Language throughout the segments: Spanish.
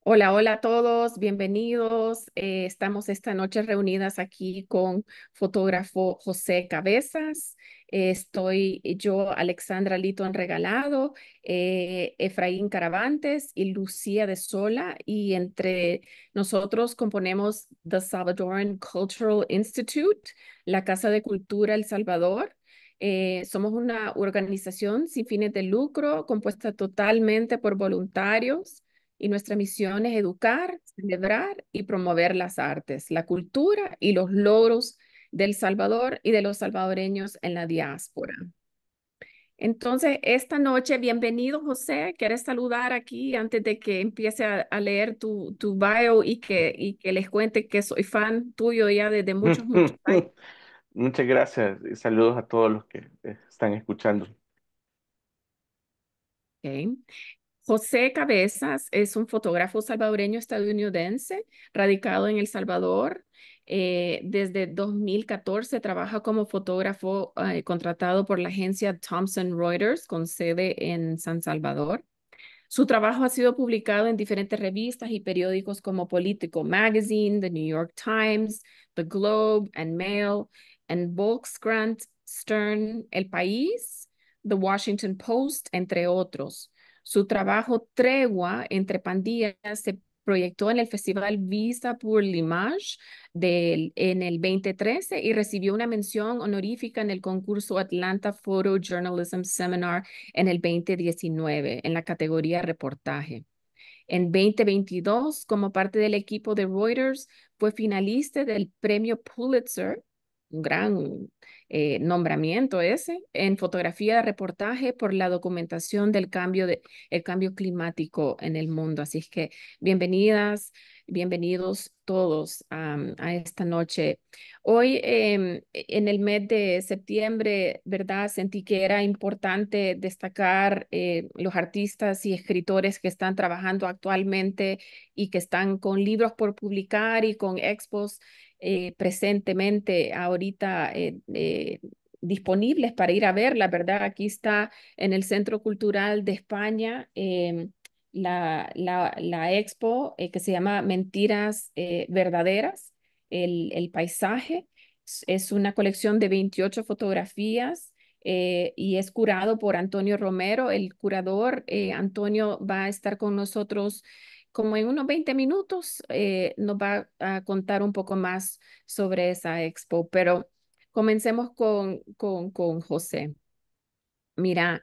Hola, hola a todos, bienvenidos. Estamos esta noche reunidas aquí con fotógrafo José Cabezas. Estoy yo, Alexandra Liton Regalado, Efraín Caravantes y Lucía de Sola. Y entre nosotros componemos The Salvadoran Cultural Institute, la Casa de Cultura El Salvador. Somos una organización sin fines de lucro compuesta totalmente por voluntarios y nuestra misión es educar, celebrar y promover las artes, la cultura y los logros del Salvador y de los salvadoreños en la diáspora. Entonces, esta noche, bienvenido, José. ¿Quieres saludar aquí antes de que empiece a leer tu bio y que les cuente que soy fan tuyo ya desde muchos, muchos años? Muchas gracias y saludos a todos los que están escuchando. Ok. José Cabezas es un fotógrafo salvadoreño estadounidense radicado en El Salvador. Desde 2014 trabaja como fotógrafo contratado por la agencia Thomson Reuters con sede en San Salvador. Su trabajo ha sido publicado en diferentes revistas y periódicos como Politico Magazine, The New York Times, The Globe and Mail, and Volkskrant, Stern, El País, The Washington Post, entre otros. Su trabajo Tregua entre pandillas se proyectó en el Festival Visa pour l'Image en el 2013 y recibió una mención honorífica en el concurso Atlanta Photojournalism Seminar en el 2019 en la categoría reportaje. En 2022, como parte del equipo de Reuters, fue finalista del premio Pulitzer, un gran nombramiento ese, en fotografía de reportaje por la documentación el cambio climático en el mundo. Así es que bienvenidas, bienvenidos todos a esta noche. Hoy, en el mes de septiembre, ¿verdad? Sentí que era importante destacar los artistas y escritores que están trabajando actualmente y que están con libros por publicar y con expos presentemente ahorita disponibles para ir a verla, ¿verdad? Aquí está en el Centro Cultural de España. La expo que se llama Mentiras Verdaderas, el paisaje. Es una colección de 28 fotografías y es curado por Antonio Romero. El curador, Antonio, va a estar con nosotros como en unos 20 minutos. Nos va a contar un poco más sobre esa expo, pero comencemos con José. Mira,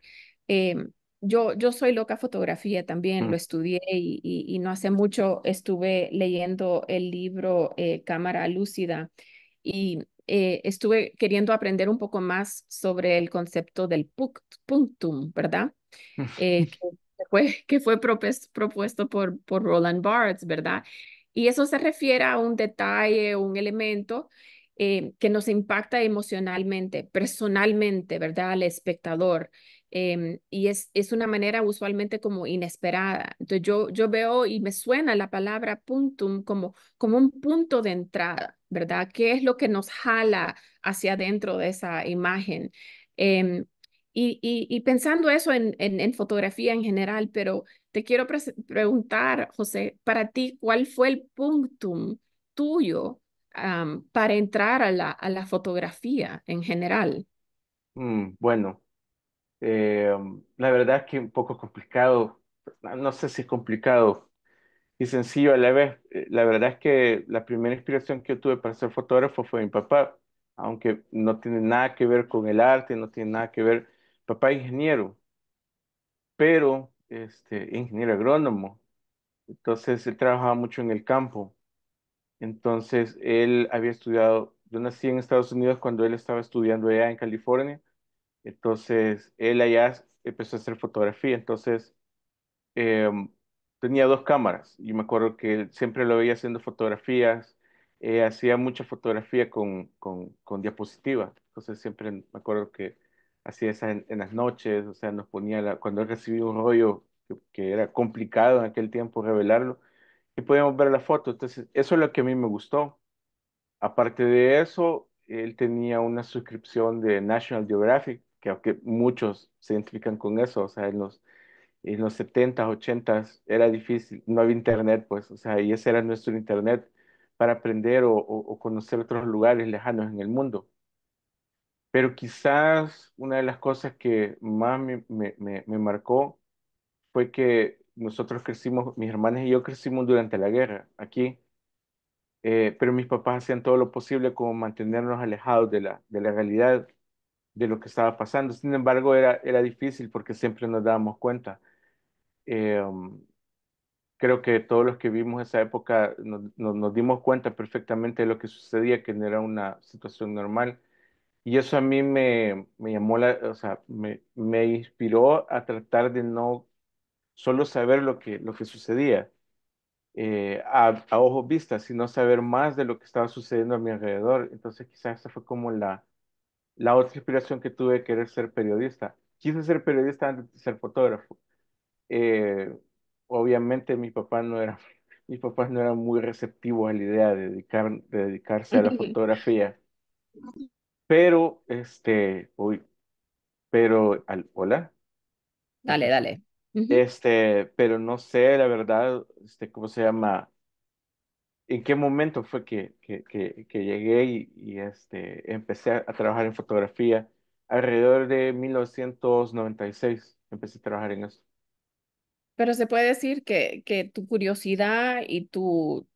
yo soy loca fotografía también, Mm. lo estudié y no hace mucho estuve leyendo el libro Cámara Lúcida y estuve queriendo aprender un poco más sobre el concepto del punctum, ¿verdad? Que fue propuesto por Roland Barthes, ¿verdad? Y eso se refiere a un detalle, un elemento que nos impacta emocionalmente, personalmente, ¿verdad? Al espectador. Y es una manera usualmente como inesperada. Entonces yo veo y me suena la palabra puntum como un punto de entrada, ¿verdad? ¿Qué es lo que nos jala hacia adentro de esa imagen? Em, y pensando eso en fotografía en general, pero te quiero preguntar, José, para ti, ¿cuál fue el punctum tuyo para entrar a la fotografía en general? Bueno, la verdad es que un poco complicado, no sé si es complicado y sencillo a la vez. La verdad es que la primera inspiración que yo tuve para ser fotógrafo fue mi papá, aunque no tiene nada que ver con el arte, no tiene nada que ver. Papá es ingeniero, pero ingeniero agrónomo, entonces él trabajaba mucho en el campo. Entonces, él había estudiado, yo nací en Estados Unidos cuando él estaba estudiando allá en California. Entonces, él allá empezó a hacer fotografía. Entonces, eh, tenía dos cámaras. Y me acuerdo que él siempre lo veía haciendo fotografías. Hacía mucha fotografía con diapositivas. Entonces, siempre me acuerdo que hacía esa en las noches. O sea, nos ponía, cuando él recibía un rollo que era complicado en aquel tiempo revelarlo, y podíamos ver la foto. Entonces, eso es lo que a mí me gustó. Aparte de eso, él tenía una suscripción de National Geographic, que aunque muchos se identifican con eso, o sea, En los 70 80 era difícil, no había internet, pues, o sea, y ese era nuestro internet para aprender o conocer otros lugares lejanos en el mundo. Pero quizás una de las cosas que más me marcó fue que nosotros crecimos, mis hermanas y yo crecimos durante la guerra aquí, pero mis papás hacían todo lo posible como mantenernos alejados de la realidad de lo que estaba pasando. Sin embargo, era difícil porque siempre nos dábamos cuenta. Um, Creo que todos los que vimos esa época nos dimos cuenta perfectamente de lo que sucedía, que no era una situación normal. Y eso a mí me llamó o sea, me inspiró a tratar de no solo saber lo que sucedía a ojos vistas, sino saber más de lo que estaba sucediendo a mi alrededor. Entonces quizás esa fue como la otra inspiración que tuve de querer ser periodista. Quise ser periodista antes de ser fotógrafo. Eh, Obviamente mis papás no eran muy receptivos a la idea de dedicarse a la fotografía, pero hola, Dale, dale. Ujú. pero no sé, la verdad, ¿cómo se llama? ¿En qué momento fue que llegué empecé a trabajar en fotografía? Alrededor de 1996 empecé a trabajar en eso. Pero se puede decir que tu curiosidad y tu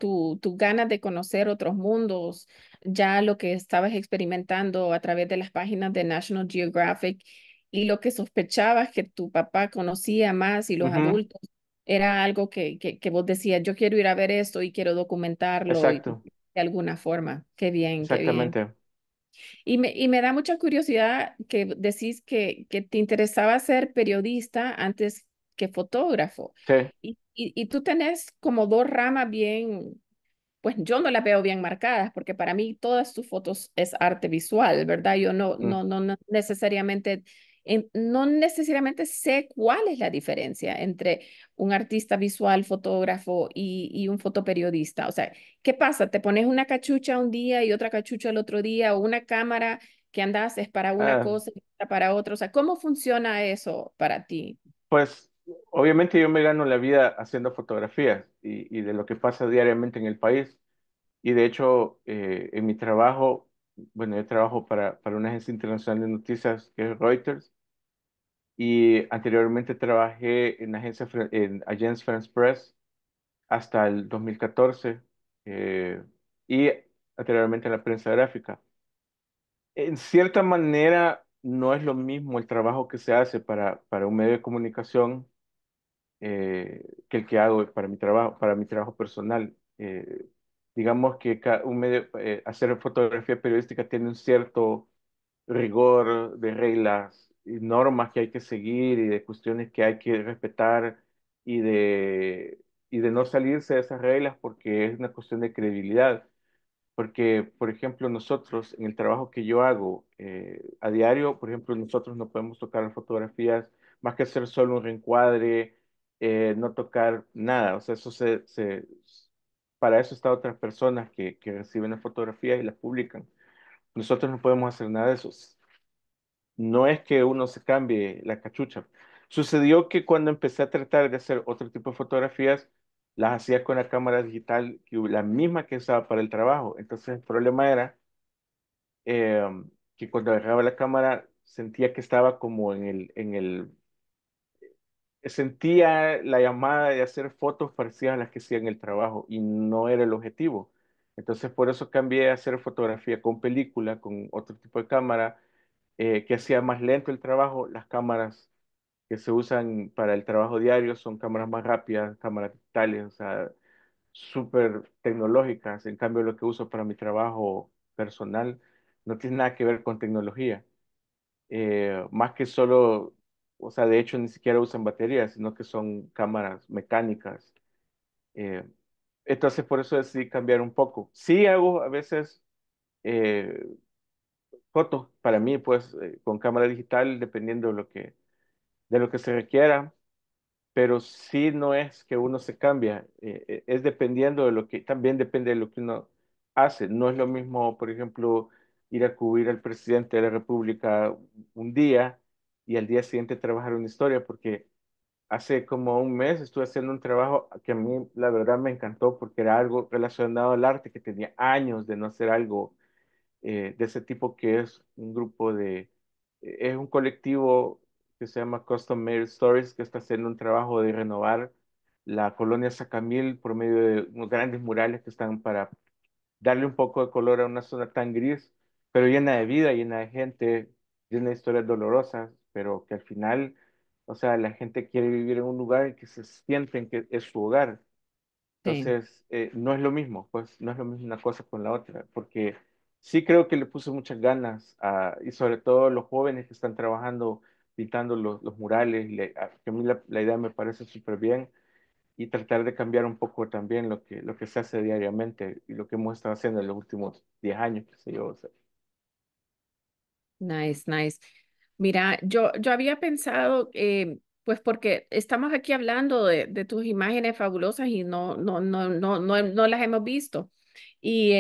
ganas de conocer otros mundos, ya lo que estabas experimentando a través de las páginas de National Geographic y lo que sospechabas que tu papá conocía más y los Ujú, adultos, era algo que vos decías, yo quiero ir a ver esto y quiero documentarlo y, exacto, de alguna forma. Qué bien, qué bien. exactamente. Y me da mucha curiosidad que decís que te interesaba ser periodista antes que fotógrafo. Sí. Y tú tenés como dos ramas bien, pues yo no las veo bien marcadas, porque para mí todas tus fotos es arte visual, ¿verdad? Yo Mm. no necesariamente, no necesariamente sé cuál es la diferencia entre un artista visual, fotógrafo y un fotoperiodista. O sea, ¿qué pasa? ¿Te pones una cachucha un día y otra cachucha el otro día o una cámara que andas es para una Ah, cosa y otra para otra? O sea, ¿cómo funciona eso para ti? pues obviamente yo me gano la vida haciendo fotografías y de lo que pasa diariamente en el país. Y de hecho, en mi trabajo, bueno, yo trabajo para una agencia internacional de noticias que es Reuters. Y anteriormente trabajé en en Agence France Press hasta el 2014 y anteriormente en la prensa gráfica. En cierta manera, no es lo mismo el trabajo que se hace para un medio de comunicación que el que hago para mi trabajo personal. Digamos que hacer fotografía periodística tiene un cierto rigor de reglas y normas que hay que seguir y de cuestiones que hay que respetar y de no salirse de esas reglas porque es una cuestión de credibilidad. Porque, por ejemplo, nosotros en el trabajo que yo hago a diario, por ejemplo, nosotros no podemos tocar fotografías más que hacer solo un reencuadre, no tocar nada. O sea, para eso están otras personas que reciben las fotografías y las publican. Nosotros no podemos hacer nada de eso. No es que uno se cambie la cachucha. Sucedió que cuando empecé a tratar de hacer otro tipo de fotografías, las hacía con la cámara digital, la misma que usaba para el trabajo. Entonces el problema era eh, que cuando agarraba la cámara sentía que estaba como sentía la llamada de hacer fotos parecidas a las que hacía en el trabajo y no era el objetivo. Entonces por eso cambié a hacer fotografía con película, con otro tipo de cámara que hacía más lento el trabajo. Las cámaras que se usan para el trabajo diario son cámaras más rápidas, cámaras digitales, o sea, súper tecnológicas. En cambio, lo que uso para mi trabajo personal no tiene nada que ver con tecnología. Más que solo, o sea, de hecho ni siquiera usan baterías, sino que son cámaras mecánicas. Eh, entonces, por eso decidí cambiar un poco. Sí hago a veces eh, fotos para mí, pues, con cámara digital, dependiendo de lo que se requiera, pero sí no es que uno se cambia, es dependiendo de lo que, también depende de lo que uno hace. No es lo mismo, por ejemplo, ir a cubrir al presidente de la República un día y al día siguiente trabajar una historia, porque hace como un mes estuve haciendo un trabajo que a mí la verdad me encantó porque era algo relacionado al arte, que tenía años de no hacer algo de ese tipo, que es un grupo es un colectivo que se llama Custom Made Stories, que está haciendo un trabajo de renovar la colonia Sacamil por medio de unos grandes murales que están para darle un poco de color a una zona tan gris, pero llena de vida, llena de gente, llena de historias dolorosas, pero que al final, o sea, la gente quiere vivir en un lugar en que se sienten que es su hogar. Sí. Entonces, no es lo mismo, pues no es lo mismo una cosa con la otra, porque sí creo que le puse muchas ganas y sobre todo los jóvenes que están trabajando, pintando los murales, que a mí la idea me parece súper bien, y tratar de cambiar un poco también lo que se hace diariamente y lo que hemos estado haciendo en los últimos 10 años, qué sé yo. O sea. Nice, nice. Mira, yo había pensado, pues porque estamos aquí hablando de tus imágenes fabulosas y no las hemos visto. Y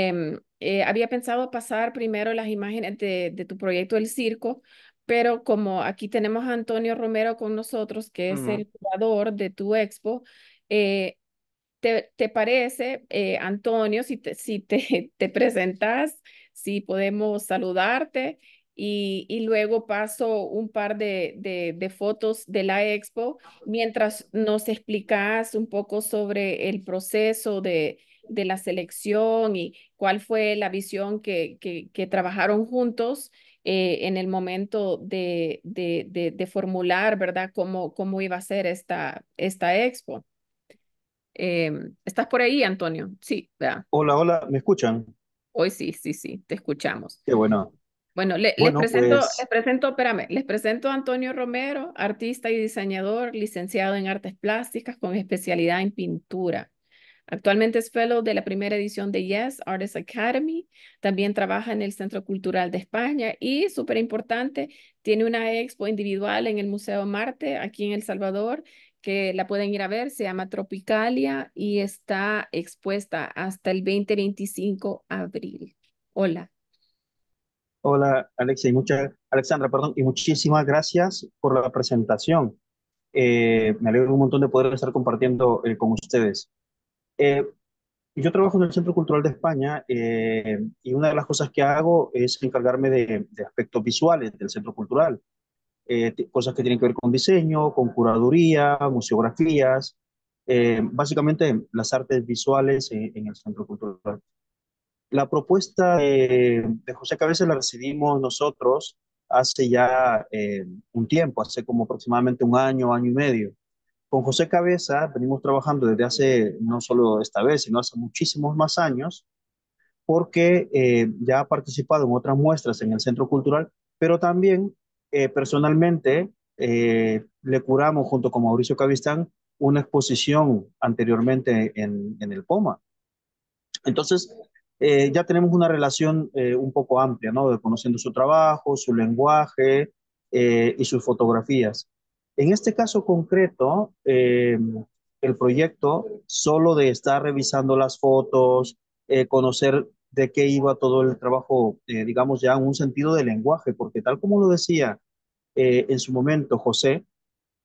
había pensado pasar primero las imágenes de tu proyecto del circo, pero como aquí tenemos a Antonio Romero con nosotros, que es Ujú. el curador de tu expo, eh, te parece, Antonio, si te presentas, si podemos saludarte y luego paso un par de fotos de la expo mientras nos explicas un poco sobre el proceso de la selección y cuál fue la visión que trabajaron juntos en el momento de formular, ¿verdad? Cómo iba a ser esta expo. ¿Estás por ahí, Antonio? Sí, vea. Hola, hola, ¿me escuchan? Hoy sí, sí, sí, te escuchamos. Qué bueno. Bueno, Bueno, pues, espérame, les presento a Antonio Romero, artista y diseñador, licenciado en artes plásticas con especialidad en pintura. Actualmente es fellow de la primera edición de Yes Artists Academy. También trabaja en el Centro Cultural de España y, súper importante, tiene una expo individual en el Museo Marte, aquí en El Salvador, que la pueden ir a ver. Se llama Tropicalia y está expuesta hasta el 2025 abril. Hola. hola Alexia Alexandra, perdón, y muchísimas gracias por la presentación. Me alegro un montón de poder estar compartiendo con ustedes. Eh, yo trabajo en el Centro Cultural de España y una de las cosas que hago es encargarme de aspectos visuales del Centro Cultural, cosas que tienen que ver con diseño, con curaduría, museografías, básicamente las artes visuales en el Centro Cultural. La propuesta de José Cabeza la recibimos nosotros hace ya un tiempo, hace como aproximadamente un año, año y medio. Con José Cabeza venimos trabajando desde hace, no solo esta vez, sino hace muchísimos más años, porque ya ha participado en otras muestras en el Centro Cultural, pero también personalmente le curamos junto con Mauricio Cavistán una exposición anteriormente en el POMA. Entonces, ya tenemos una relación un poco amplia, ¿no? De conociendo su trabajo, su lenguaje y sus fotografías. En este caso concreto, el proyecto, solo de estar revisando las fotos, conocer de qué iba todo el trabajo, digamos ya en un sentido de lenguaje, porque tal como lo decía en su momento José,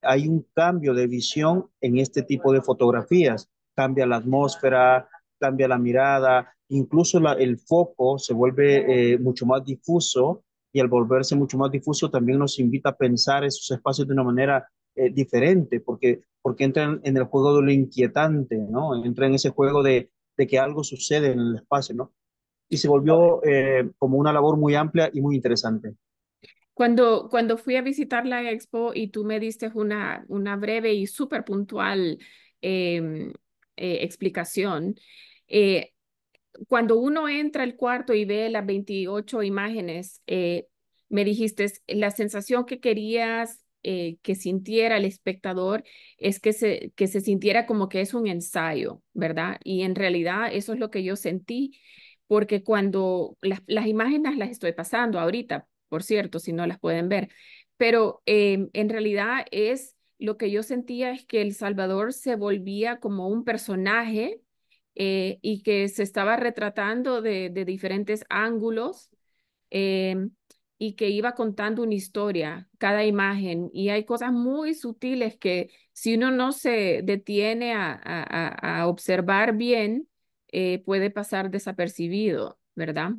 hay un cambio de visión en este tipo de fotografías. Cambia la atmósfera, cambia la mirada, incluso el foco se vuelve mucho más difuso y al volverse mucho más difuso también nos invita a pensar esos espacios de una manera diferente, porque entra en el juego de lo inquietante, ¿no? Entra en ese juego de que algo sucede en el espacio, ¿no? Y se volvió como una labor muy amplia y muy interesante. Cuando fui a visitar la expo y tú me diste una breve y súper puntual em, explicación, eh, cuando uno entra al cuarto y ve las 28 imágenes, me dijiste, la sensación que querías que sintiera el espectador es que se sintiera como que es un ensayo, ¿verdad? Y en realidad eso es lo que yo sentí, porque cuando las imágenes las estoy pasando ahorita, por cierto, si no las pueden ver, pero en realidad es lo que yo sentía es que El Salvador se volvía como un personaje y que se estaba retratando de diferentes ángulos. em, y que iba contando una historia, cada imagen. Y hay cosas muy sutiles que si uno no se detiene a observar bien, puede pasar desapercibido, ¿verdad?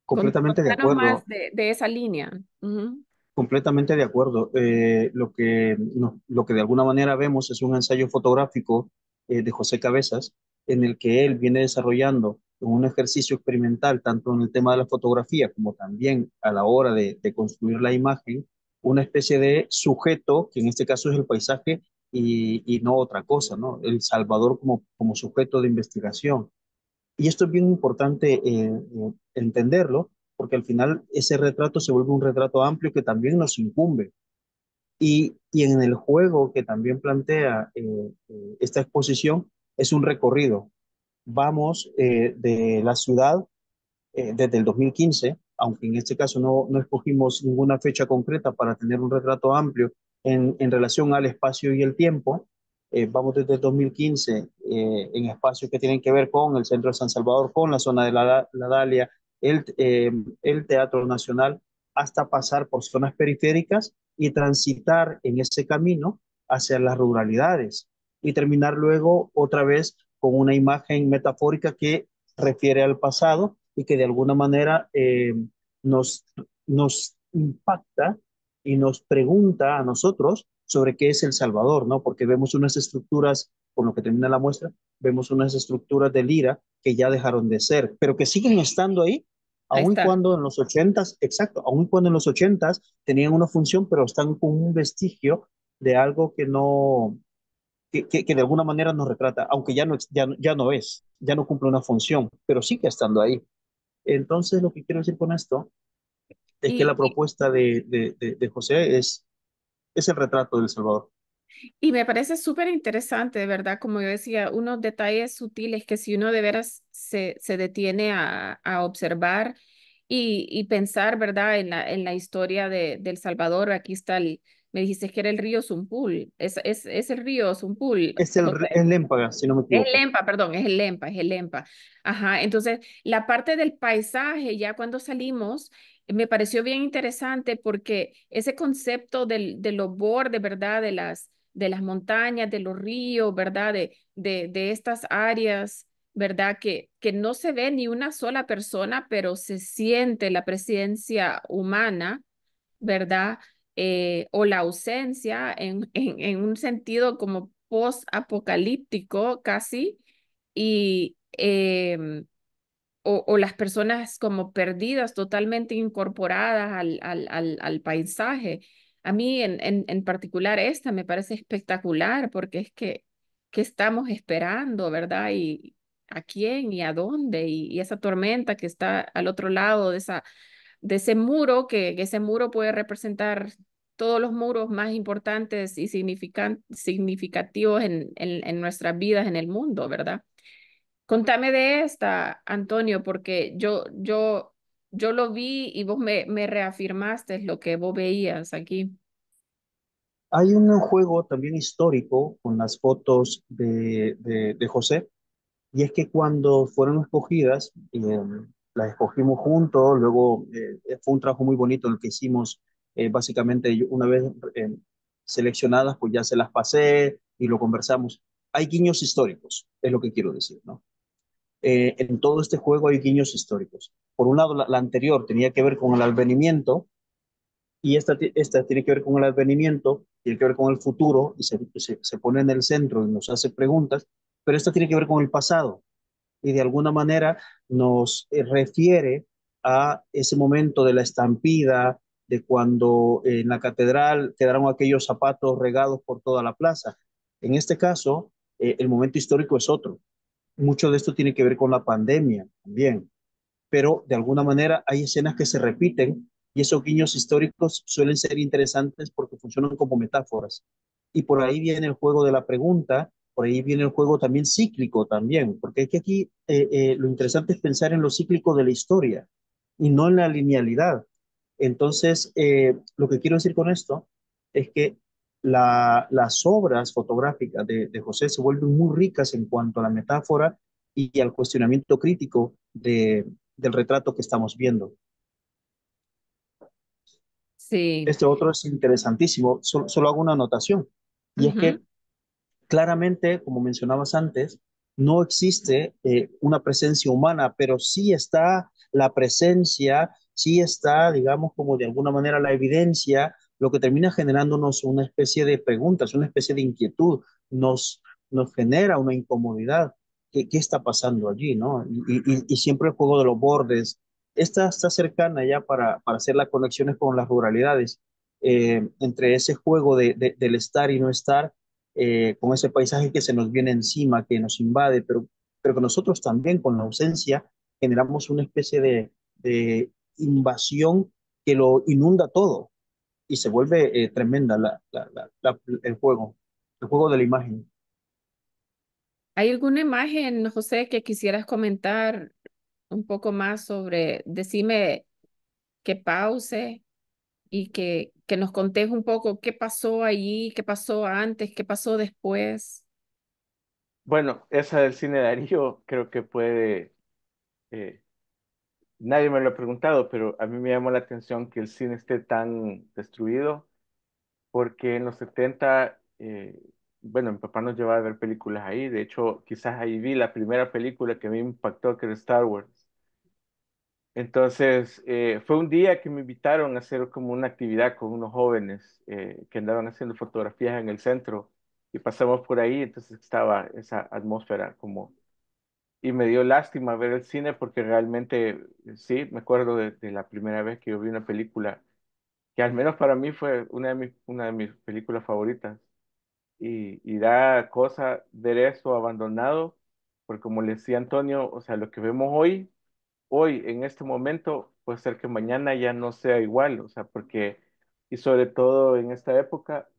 Completamente de Contanos más acuerdo. de esa línea. Ujú. Completamente de acuerdo. Lo que de alguna manera vemos es un ensayo fotográfico de José Cabezas, en el que él viene desarrollando un ejercicio experimental, tanto en el tema de la fotografía como también a la hora de construir la imagen, una especie de sujeto, que en este caso es el paisaje y no otra cosa, ¿no? El Salvador como sujeto de investigación. Y esto es bien importante entenderlo, porque al final ese retrato se vuelve un retrato amplio que también nos incumbe. Y en el juego que también plantea esta exposición es un recorrido. Vamos de la ciudad desde el 2015, aunque en este caso no escogimos ninguna fecha concreta para tener un retrato amplio en relación al espacio y el tiempo. Vamos desde el 2015 en espacios que tienen que ver con el centro de San Salvador, con la zona de la Dalia, el Teatro Nacional, hasta pasar por zonas periféricas y transitar en ese camino hacia las ruralidades y terminar luego otra vez con una imagen metafórica que refiere al pasado y que de alguna manera nos, nos impacta y nos pregunta a nosotros sobre qué es El Salvador, ¿no? Porque vemos unas estructuras, con lo que termina la muestra, vemos unas estructuras de Lira que ya dejaron de ser, pero que siguen estando ahí, Ahí aun y está. cuando en los ochentas, exacto, aun y cuando en los ochentas tenían una función, pero están con un vestigio de algo que no, que de alguna manera nos retrata, aunque ya no es, ya no cumple una función, pero sigue estando ahí. Entonces, lo que quiero decir con esto es que Y, la propuesta de José es el retrato de El Salvador. Y me parece súper interesante, de verdad, como yo decía, unos detalles sutiles que si uno de veras se detiene a observar y pensar, ¿verdad? En la historia de El Salvador, aquí está me dijiste que era el río Zumpul, es el río Zumpul, Es Lémpaga, si no me es el equivoco. Lempa, perdón, es el Lempa, es el Lempa. Ajá, entonces la parte del paisaje, ya cuando salimos, me pareció bien interesante porque ese concepto de los bordes, ¿verdad? De las montañas, de los ríos, ¿verdad? De estas áreas, ¿verdad? Que no se ve ni una sola persona, pero se siente la presencia humana, ¿verdad? O la ausencia en un sentido como post-apocalíptico casi, y o las personas como perdidas, totalmente incorporadas al paisaje. A mí en particular esta me parece espectacular porque es que, ¿qué estamos esperando, verdad? Y a quién y a dónde, y esa tormenta que está al otro lado de ese muro, que ese muro puede representar todos los muros más importantes y significativos en nuestras vidas en el mundo, ¿verdad? Contame de esta, Antonio, porque yo lo vi y vos me reafirmaste lo que vos veías aquí. Hay un juego también histórico con las fotos de José, y es que cuando fueron escogidas, las escogimos juntos, luego fue un trabajo muy bonito el que hicimos, básicamente una vez eh, seleccionadas, pues ya se las pasé y lo conversamos. Hay guiños históricos, es lo que quiero decir, ¿no? En todo este juego hay guiños históricos. Por un lado, la anterior tenía que ver con el advenimiento y esta tiene que ver con el advenimiento, tiene que ver con el futuro y se pone en el centro y nos hace preguntas, pero esta tiene que ver con el pasado y de alguna manera nos refiere a ese momento de la estampida, de cuando en la catedral quedaron aquellos zapatos regados por toda la plaza. En este caso, el momento histórico es otro. Mucho de esto tiene que ver con la pandemia también, pero de alguna manera hay escenas que se repiten y esos guiños históricos suelen ser interesantes porque funcionan como metáforas. Y por ahí viene el juego de la pregunta, por ahí viene el juego también cíclico también, porque es que aquí lo interesante es pensar en lo cíclico de la historia y no en la linealidad. Entonces, lo que quiero decir con esto es que las obras fotográficas de José se vuelven muy ricas en cuanto a la metáfora y al cuestionamiento crítico del retrato que estamos viendo. Sí. Este otro es interesantísimo, solo hago una anotación, y es Ujú. que claramente, como mencionabas antes, no existe una presencia humana, pero sí está la presencia, sí está, digamos, como de alguna manera la evidencia, lo que termina generándonos una especie de preguntas, una especie de inquietud, nos genera una incomodidad. ¿Qué está pasando allí, no? Y siempre el juego de los bordes. Esta está cercana ya para hacer las conexiones con las ruralidades, entre ese juego del estar y no estar, con ese paisaje que se nos viene encima, que nos invade, pero que nosotros también con la ausencia generamos una especie de invasión que lo inunda todo y se vuelve tremenda el juego de la imagen. ¿Hay alguna imagen, José, que quisieras comentar un poco más sobre? Decime que pause y que nos contés un poco qué pasó allí, qué pasó antes, qué pasó después. Bueno, esa del cine Darío creo que puede, eh, nadie me lo ha preguntado, pero a mí me llamó la atención que el cine esté tan destruido, porque en los 70, bueno, mi papá nos llevaba a ver películas ahí, de hecho, quizás ahí vi la primera película que a mí me impactó, que era Star Wars. Entonces, fue un día que me invitaron a hacer como una actividad con unos jóvenes que andaban haciendo fotografías en el centro y pasamos por ahí, entonces estaba esa atmósfera como... Y me dio lástima ver el cine porque realmente, sí, me acuerdo de la primera vez que yo vi una película que al menos para mí fue una de mis películas favoritas. Y da cosa ver eso abandonado, porque como le decía Antonio, o sea, lo que vemos hoy, en este momento, puede ser que mañana ya no sea igual, o sea, porque, y sobre todo en esta época,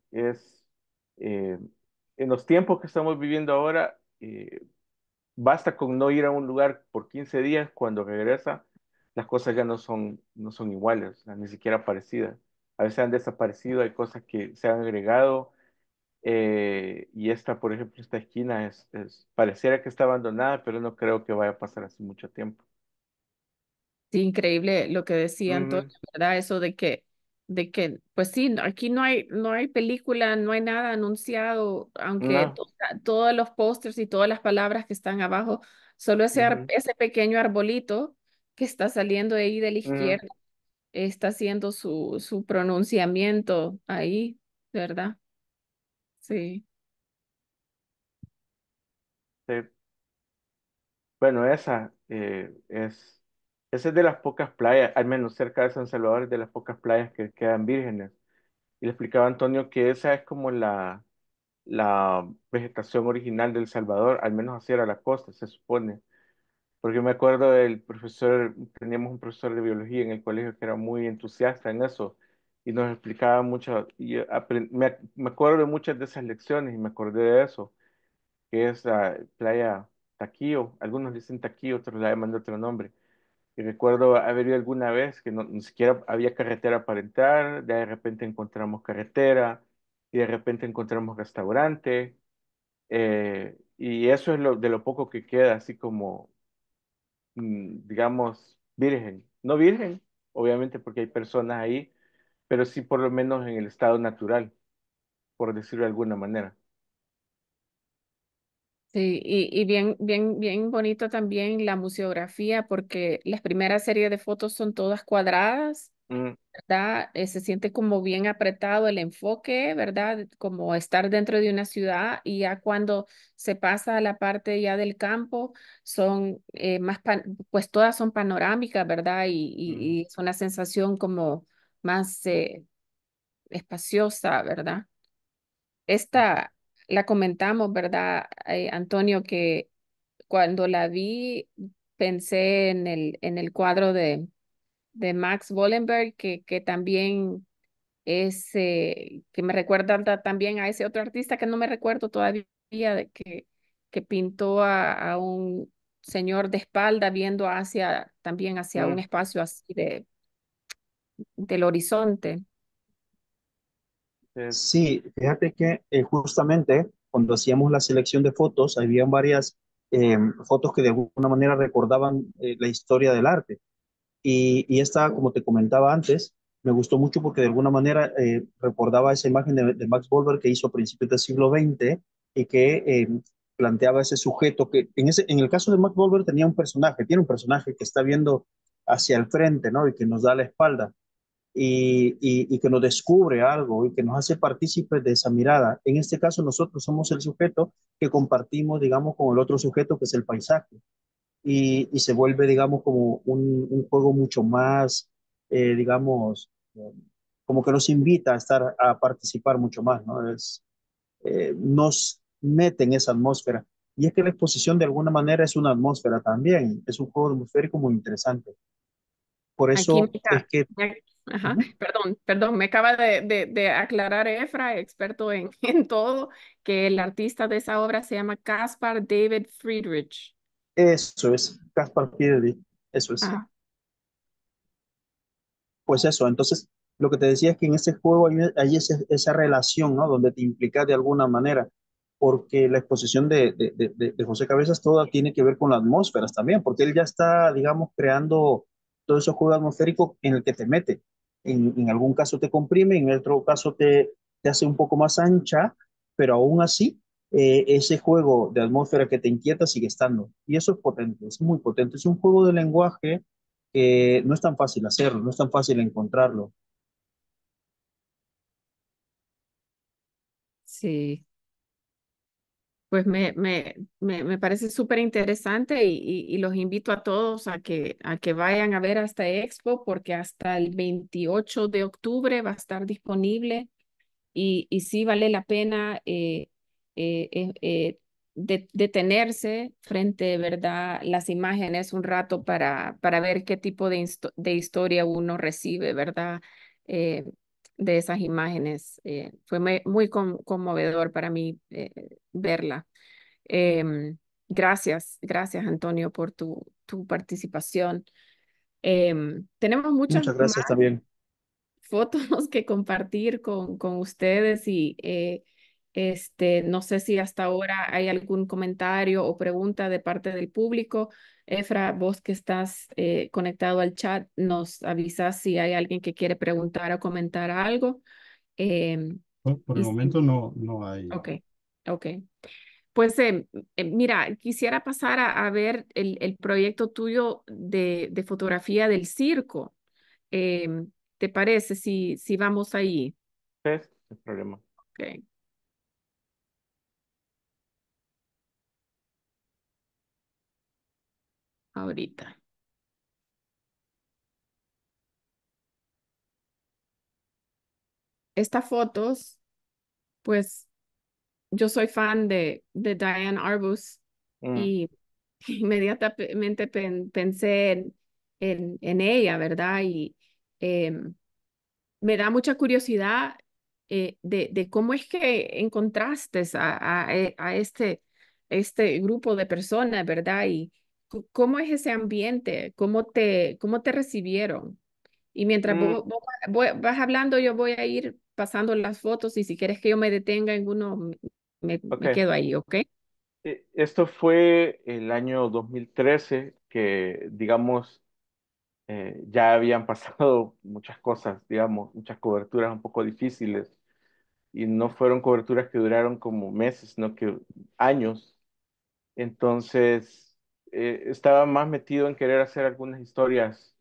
eh, en los tiempos que estamos viviendo ahora, basta con no ir a un lugar por 15 días, cuando regresa, las cosas ya no son iguales, o sea, ni siquiera parecidas. A veces han desaparecido, hay cosas que se han agregado, y esta, por ejemplo, esta esquina pareciera que está abandonada, pero no creo que vaya a pasar así mucho tiempo. Sí, increíble lo que decía Antonio, Ujú. ¿verdad? Eso de que, pues sí, aquí no hay película, no hay nada anunciado, aunque No. todos los pósters y todas las palabras que están abajo, solo Ujú, ese pequeño arbolito que está saliendo de ahí de la ujú. izquierda está haciendo su pronunciamiento ahí, ¿verdad? Sí, Sí. Bueno, esa es de las pocas playas, al menos cerca de San Salvador, es de las pocas playas que quedan vírgenes. Y le explicaba a Antonio que esa es como la vegetación original del Salvador, al menos así era la costa, se supone. Porque me acuerdo del profesor, teníamos un profesor de biología en el colegio que era muy entusiasta en eso y nos explicaba mucho, y me acuerdo de muchas de esas lecciones y me acordé de eso, que es la playa Taquío, algunos dicen Taquío, otros la llaman de otro nombre. Y recuerdo haber ido alguna vez que ni siquiera había carretera para entrar, de repente encontramos carretera y de repente encontramos restaurante, y eso es de lo poco que queda, así como digamos, virgen. No virgen, obviamente porque hay personas ahí, pero sí por lo menos en el estado natural, por decirlo de alguna manera. sí, y bien bonito también la museografía, porque las primeras series de fotos son todas cuadradas, Mm, ¿verdad? Se siente como bien apretado el enfoque, ¿verdad? Como estar dentro de una ciudad y ya cuando se pasa a la parte ya del campo, son pues todas son panorámicas, ¿verdad? mm, Y es una sensación como más espaciosa, ¿verdad? Esta la comentamos, ¿verdad, Antonio? Que cuando la vi pensé en en el cuadro de Max Wallenberg, que también es, que me recuerda también a ese otro artista que no me recuerdo todavía, que pintó a un señor de espalda viendo también hacia un mm. espacio así del horizonte. Es- Sí, fíjate que justamente cuando hacíamos la selección de fotos, habían varias fotos que de alguna manera recordaban la historia del arte. Y esta, como te comentaba antes, Me gustó mucho porque de alguna manera recordaba esa imagen de Max Bolver que hizo a principios del siglo XX y que planteaba ese sujeto que en el caso de Max Bolver tenía un personaje, tiene un personaje que está viendo hacia el frente, ¿no? Y que nos da la espalda y que nos descubre algo y que nos hace partícipes de esa mirada. En este caso, nosotros somos el sujeto que compartimos, digamos, con el otro sujeto que es el paisaje y se vuelve, digamos, como un juego mucho más, digamos, como que nos invita a estar, a participar mucho más, ¿no? Nos mete en esa atmósfera. Y es que la exposición de alguna manera es una atmósfera también, es un juego atmosférico muy interesante. Por Aquí eso es que... ajá, Ujú. perdón, me acaba de aclarar Efra, experto en todo, que el artista de esa obra se llama Caspar David Friedrich. Eso es, Caspar Friedrich, eso es. Ajá. Pues eso, entonces lo que te decía es que en ese juego hay esa relación, ¿no? Donde te implicas de alguna manera, porque la exposición de José Cabezas toda tiene que ver con las atmósferas también, porque él ya está, digamos, creando todo ese juego atmosférico en el que te mete. En algún caso te comprime, en otro caso te hace un poco más ancha, pero aún así, ese juego de atmósfera que te inquieta sigue estando. Y eso es potente, es muy potente. Es un juego de lenguaje que no es tan fácil hacerlo, no es tan fácil encontrarlo. Sí, pues me parece súper interesante y los invito a todos a que vayan a ver a esta expo porque hasta el 28 de octubre va a estar disponible y sí vale la pena detenerse frente, ¿verdad? Las imágenes un rato para ver qué tipo de historia uno recibe, ¿verdad? Eh, de esas imágenes. Fue muy conmovedor para mí verla. Gracias, Antonio, por tu participación. Tenemos muchas Muchas más gracias también. fotos que compartir con ustedes y no sé si hasta ahora hay algún comentario o pregunta de parte del público. Efra, vos que estás conectado al chat, nos avisas si hay alguien que quiere preguntar o comentar algo. Em, Por el y momento no hay. ok, ok. Pues mira, quisiera pasar a ver el proyecto tuyo de fotografía del circo. ¿Te parece si vamos ahí? ¿Ves? El problema. Ok, ahorita. Estas fotos, pues yo soy fan de Diane Arbus Mm, y inmediatamente pensé en ella, ¿verdad? Y em, me da mucha curiosidad de cómo es que encontraste a este grupo de personas, ¿verdad? Y cómo es ese ambiente, cómo te recibieron. Y mientras mm, vas hablando, yo voy a ir pasando las fotos y si quieres que yo me detenga en uno, me ok. quedo ahí, ¿ok? Esto fue el año 2013 que, digamos, ya habían pasado muchas cosas, digamos, muchas coberturas un poco difíciles y no fueron coberturas que duraron como meses, sino que años. Entonces, estaba más metido en querer hacer algunas historias,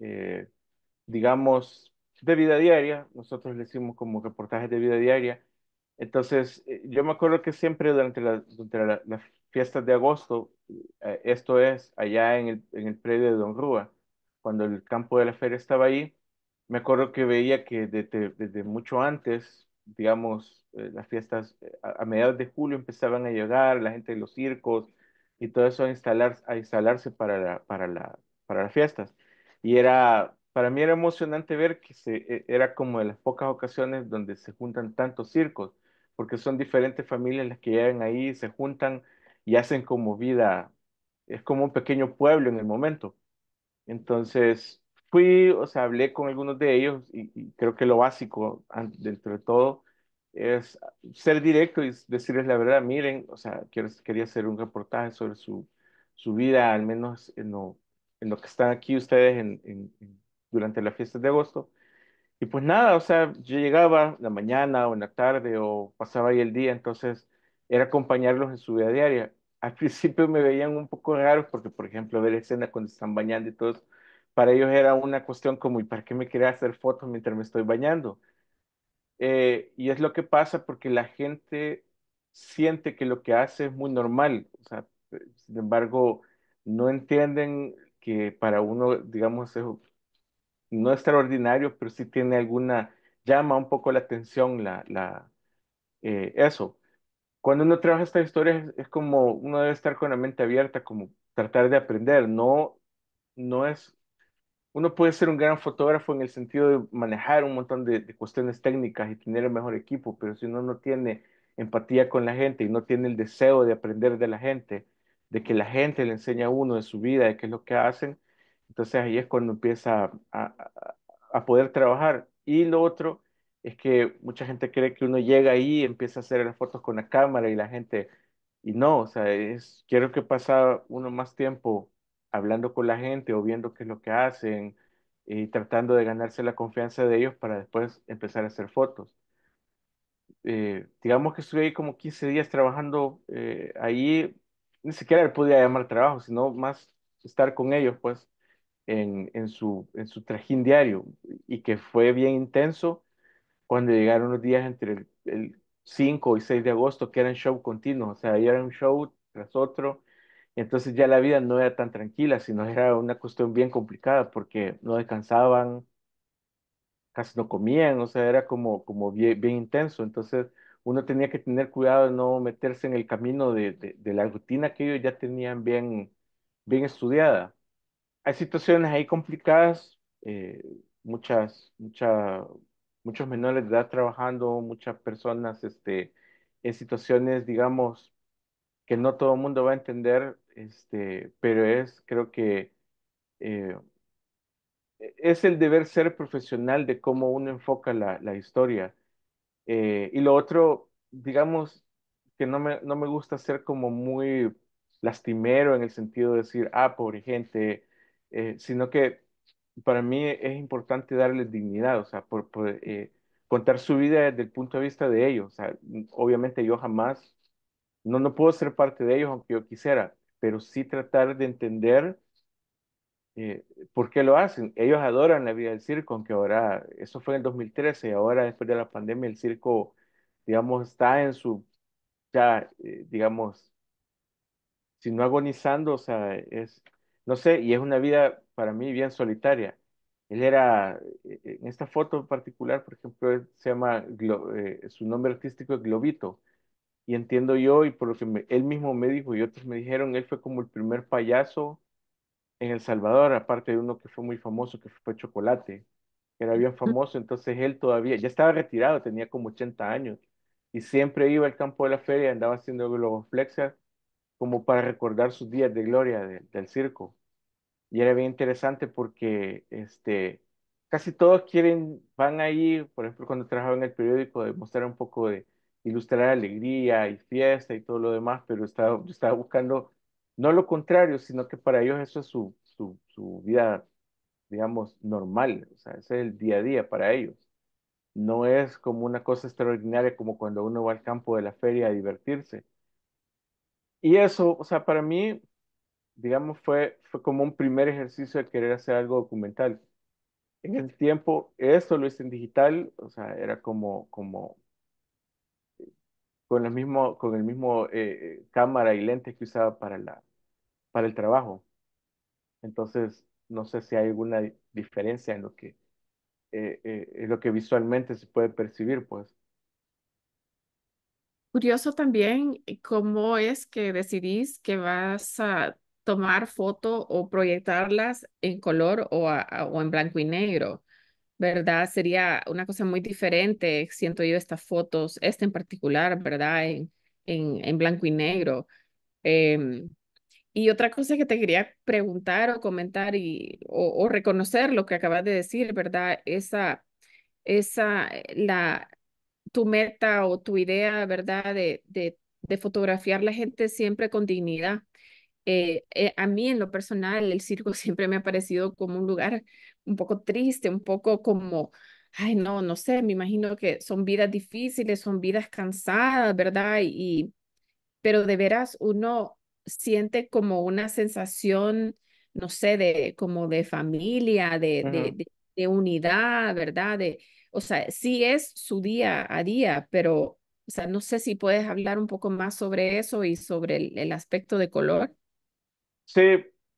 digamos, de vida diaria. Nosotros le hicimos como reportajes de vida diaria. Entonces, yo me acuerdo que siempre las fiestas de agosto, esto es allá en el predio de Don Rúa, cuando el campo de la feria estaba ahí, me acuerdo que veía que desde mucho antes, digamos, las fiestas a mediados de julio empezaban a llegar, la gente de los circos y todo eso a instalarse para las fiestas. Y para mí era emocionante ver que era como de las pocas ocasiones donde se juntan tantos circos, porque son diferentes familias las que llegan ahí, se juntan y hacen como vida, es como un pequeño pueblo en el momento. Entonces fui, o sea, hablé con algunos de ellos y creo que lo básico, dentro de todo, es ser directo y decirles la verdad, miren, o sea, quería hacer un reportaje sobre su vida, al menos en lo que están aquí ustedes durante las fiestas de agosto. Y pues nada, o sea, yo llegaba en la mañana o en la tarde o pasaba ahí el día, entonces era acompañarlos en su vida diaria. Al principio me veían un poco raros porque, por ejemplo, ver escenas cuando están bañando y todo eso, para ellos era una cuestión como, ¿y para qué me quería hacer fotos mientras me estoy bañando? Y es lo que pasa porque la gente siente que lo que hace es muy normal, o sea, sin embargo, no entienden que para uno, digamos, no extraordinario, pero sí tiene alguna, llama un poco la atención eso. Cuando uno trabaja esta historia es como uno debe estar con la mente abierta, como tratar de aprender, no es uno puede ser un gran fotógrafo en el sentido de manejar un montón de cuestiones técnicas y tener el mejor equipo, pero si uno no tiene empatía con la gente y no tiene el deseo de aprender de la gente, de que la gente le enseña a uno de su vida, de qué es lo que hacen, entonces ahí es cuando empieza a poder trabajar. Y lo otro es que mucha gente cree que uno llega ahí y empieza a hacer las fotos con la cámara y la gente, y no, o sea, quiero que pasa uno más tiempo hablando con la gente o viendo qué es lo que hacen y tratando de ganarse la confianza de ellos para después empezar a hacer fotos. Digamos que estuve ahí como 15 días trabajando ahí, ni siquiera le podía llamar trabajo, sino más estar con ellos, pues, en su trajín diario, y que fue bien intenso cuando llegaron los días entre el 5 y 6 de agosto, que eran show continuos, o sea, ahí era un show tras otro. Y entonces ya la vida no era tan tranquila, sino era una cuestión bien complicada porque no descansaban, casi no comían, o sea, era como bien, bien intenso. Entonces uno tenía que tener cuidado de no meterse en el camino de la rutina que ellos ya tenían bien, bien estudiada. Hay situaciones ahí complicadas, muchos menores de edad trabajando, muchas personas en situaciones, digamos, que no todo el mundo va a entender, pero creo que eh, es el deber ser profesional de cómo uno enfoca la historia. Y lo otro, digamos, que no me gusta ser como muy lastimero en el sentido de decir, ah, pobre gente, sino que para mí es importante darles dignidad, o sea, contar su vida desde el punto de vista de ellos. O sea, obviamente yo jamás, no puedo ser parte de ellos aunque yo quisiera, pero sí tratar de entender por qué lo hacen. Ellos adoran la vida del circo, aunque ahora, eso fue en el 2013, ahora después de la pandemia el circo, digamos, está en su, ya, digamos, si no agonizando, o sea, no sé, y es una vida para mí bien solitaria. Él era, en esta foto en particular, por ejemplo, él se llama, su nombre artístico es Globito, y entiendo yo, y por lo que él mismo me dijo y otros me dijeron, él fue como el primer payaso en El Salvador, aparte de uno que fue muy famoso, que fue Chocolate, que era bien famoso, entonces él todavía, ya estaba retirado, tenía como 80 años, y siempre iba al campo de la feria, andaba haciendo globoflexia, como para recordar sus días de gloria del circo. Y era bien interesante porque casi todos van ahí, por ejemplo, cuando trabajaba en el periódico, de mostrar un poco de ilustrar alegría y fiesta y todo lo demás, pero yo estaba buscando no lo contrario, sino que para ellos eso es su vida, digamos, normal, o sea, ese es el día a día para ellos. No es como una cosa extraordinaria como cuando uno va al campo de la feria a divertirse. Y eso, o sea, para mí, digamos, fue como un primer ejercicio de querer hacer algo documental. En ese tiempo, esto lo hice en digital, o sea, era como con el mismo cámara y lentes que usaba para el trabajo. Entonces, no sé si hay alguna diferencia en lo que visualmente se puede percibir, pues. Curioso también cómo es que decidís que vas a tomar foto o proyectarlas en color o en blanco y negro, ¿verdad? Sería una cosa muy diferente, siento yo, estas fotos, esta en particular, ¿verdad? En blanco y negro. Em, y otra cosa que te quería preguntar o comentar o reconocer lo que acabas de decir, ¿verdad? Tu meta o tu idea, ¿verdad? De fotografiar la gente siempre con dignidad. A mí en lo personal, el circo siempre me ha parecido como un lugar un poco triste, un poco como ay, no, no sé, me imagino que son vidas difíciles, son vidas cansadas, ¿verdad? Pero de veras uno siente como una sensación, no sé, de como de familia, Ujú. de unidad, ¿verdad? O sea, sí es su día a día, pero, o sea, no sé si puedes hablar un poco más sobre eso y sobre el aspecto de color. Sí,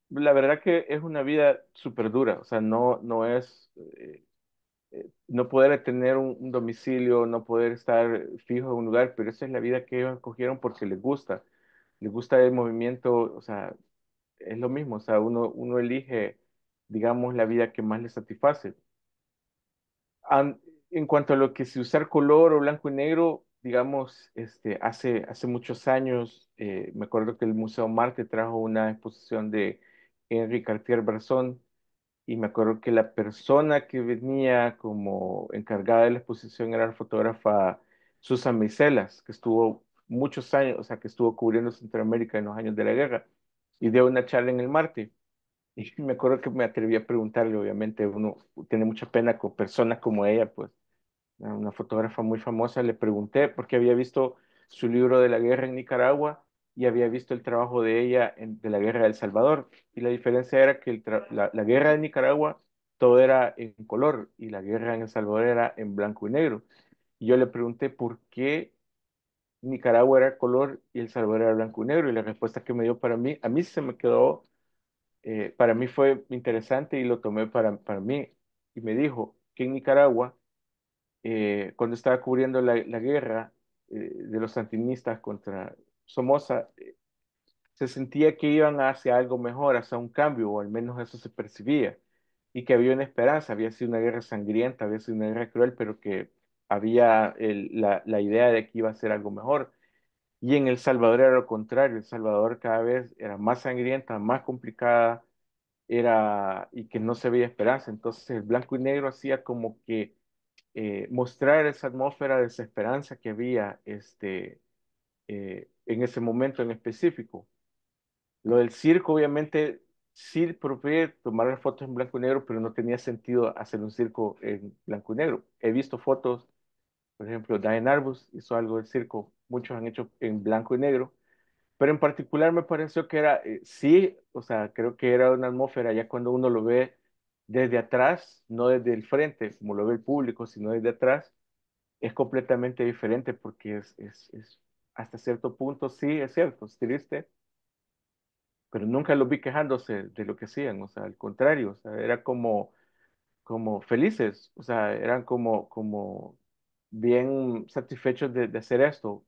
la verdad que es una vida súper dura, o sea, no es, no poder tener un domicilio, no poder estar fijo en un lugar, pero esa es la vida que ellos escogieron porque les gusta el movimiento, o sea, es lo mismo, o sea, uno elige, digamos, la vida que más le satisface. An- en cuanto a lo que si usar color o blanco y negro, digamos, hace muchos años, me acuerdo que el Museo Marte trajo una exposición de Henri Cartier-Bresson y me acuerdo que la persona que venía como encargada de la exposición era la fotógrafa Susan Meiselas, que estuvo muchos años, o sea, que estuvo cubriendo Centroamérica en los años de la guerra y dio una charla en el Marte. Y me acuerdo que me atreví a preguntarle, obviamente uno tiene mucha pena con personas como ella, pues una fotógrafa muy famosa, le pregunté porque había visto su libro de la guerra en Nicaragua y había visto el trabajo de ella de la guerra de El Salvador. Y la diferencia era que la guerra de Nicaragua todo era en color y la guerra en El Salvador era en blanco y negro. Y yo le pregunté por qué Nicaragua era color y El Salvador era blanco y negro. Y la respuesta que me dio para mí, a mí se me quedó, para mí fue interesante y lo tomé para mí. Y me dijo que en Nicaragua cuando estaba cubriendo la guerra de los sandinistas contra Somoza, se sentía que iban hacia algo mejor, hacia un cambio, o al menos eso se percibía, y que había una esperanza, había sido una guerra sangrienta, había sido una guerra cruel, pero que había la idea de que iba a ser algo mejor. Y en El Salvador era lo contrario, El Salvador cada vez era más sangrienta, más complicada, y que no se veía esperanza. Entonces el blanco y negro hacía como que mostrar esa atmósfera de desesperanza que había en ese momento en específico. Lo del circo, obviamente, sí probé tomar fotos en blanco y negro, pero no tenía sentido hacer un circo en blanco y negro. He visto fotos, por ejemplo, Diane Arbus hizo algo del circo, muchos han hecho en blanco y negro, pero en particular me pareció que era, sí, o sea, creo que era una atmósfera ya cuando uno lo ve desde atrás, no desde el frente, como lo ve el público, sino desde atrás es completamente diferente porque hasta cierto punto sí, es cierto, es triste, pero nunca los vi quejándose de lo que hacían, o sea, al contrario, o sea, era como felices, o sea, eran como bien satisfechos de hacer esto.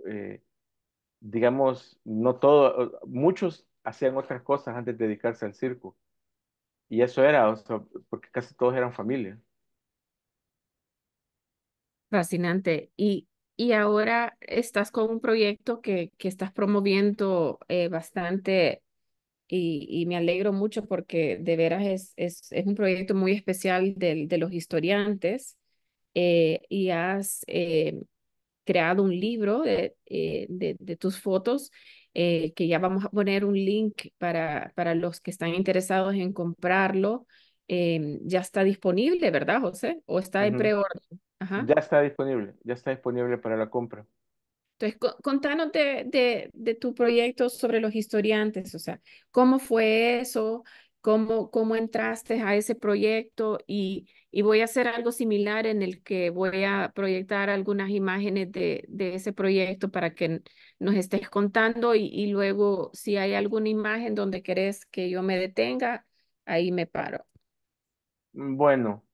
Eh, digamos, no todo, muchos hacían otras cosas antes de dedicarse al circo, y eso era, o sea, porque casi todos eran familia. Fascinante. Y ahora estás con un proyecto que estás promoviendo bastante y me alegro mucho porque de veras es un proyecto muy especial de los historiantes y has creado un libro de tus fotos que ya vamos a poner un link para los que están interesados en comprarlo. Ya está disponible, ¿verdad, José? ¿O está en Ujú. preorden? Ajá. Ya está disponible para la compra. Entonces, contanos de tu proyecto sobre los historiantes, o sea, ¿cómo fue eso? ¿Cómo entraste a ese proyecto? Y voy a hacer algo similar en el que voy a proyectar algunas imágenes de ese proyecto para que nos estés contando y luego si hay alguna imagen donde querés que yo me detenga, ahí me paro. Bueno,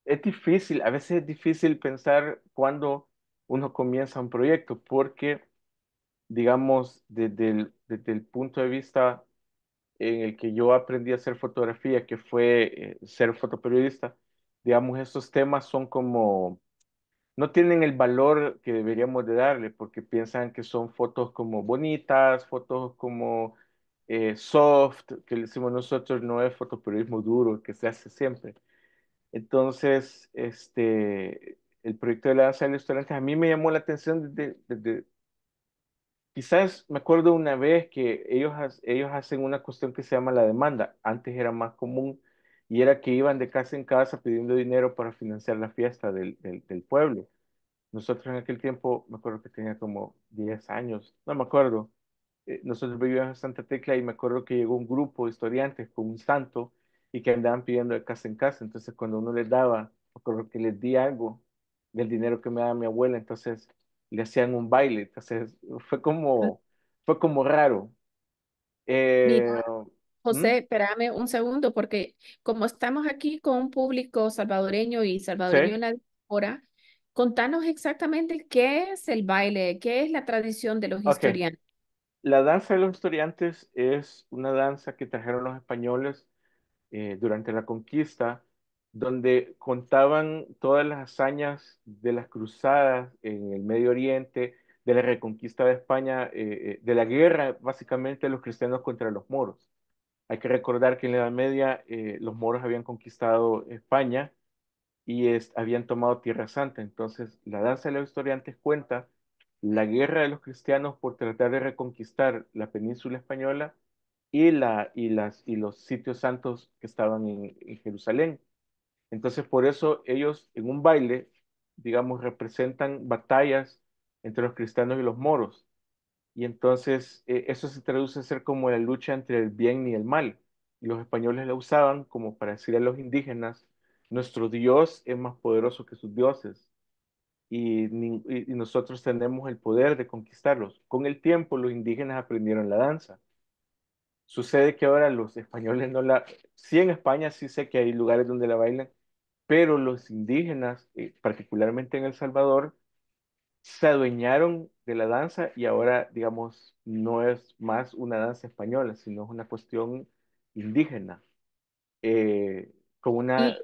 es difícil, a veces es difícil pensar cuándo uno comienza un proyecto, porque, digamos, desde el punto de vista en el que yo aprendí a hacer fotografía, que fue ser fotoperiodista, digamos, estos temas son como, no tienen el valor que deberíamos de darle, porque piensan que son fotos como bonitas, fotos como soft, que le decimos nosotros, no es fotoperiodismo duro, que se hace siempre. Entonces, el proyecto de la danza de los restaurantes a mí me llamó la atención quizás me acuerdo una vez que ellos hacen una cuestión que se llama la demanda. Antes era más común y era que iban de casa en casa pidiendo dinero para financiar la fiesta del pueblo. Nosotros en aquel tiempo, me acuerdo que tenía como 10 años, no me acuerdo. Nosotros vivíamos en Santa Tecla y me acuerdo que llegó un grupo de estudiantes con un santo y que andaban pidiendo de casa en casa. Entonces, cuando uno les daba, me acuerdo que les di algo del dinero que me daba mi abuela, entonces le hacían un baile. Entonces, fue como raro. Mira, Eh, ¿Mm? José, espérame un segundo, porque como estamos aquí con un público salvadoreño y salvadoreño Sí. en la diáspora, contanos exactamente qué es el baile, qué es la tradición de los Ok. historianos. La danza de los estudiantes es una danza que trajeron los españoles durante la conquista, donde contaban todas las hazañas de las cruzadas en el Medio Oriente, de la reconquista de España, de la guerra básicamente de los cristianos contra los moros. Hay que recordar que en la Edad Media los moros habían conquistado España y habían tomado Tierra Santa. Entonces, la danza de los historiantes cuenta la guerra de los cristianos por tratar de reconquistar la península española y los sitios santos que estaban en Jerusalén. Entonces, por eso ellos en un baile, digamos, representan batallas entre los cristianos y los moros. Y entonces eso se traduce a ser como la lucha entre el bien y el mal. Y los españoles la usaban como para decir a los indígenas, nuestro Dios es más poderoso que sus dioses y nosotros tenemos el poder de conquistarlos. Con el tiempo los indígenas aprendieron la danza. Sucede que ahora los españoles no la... Sí, en España sí sé que hay lugares donde la bailan, pero los indígenas, particularmente en El Salvador, se adueñaron de la danza y ahora, digamos, no es más una danza española, sino es una cuestión indígena. Eh, con una...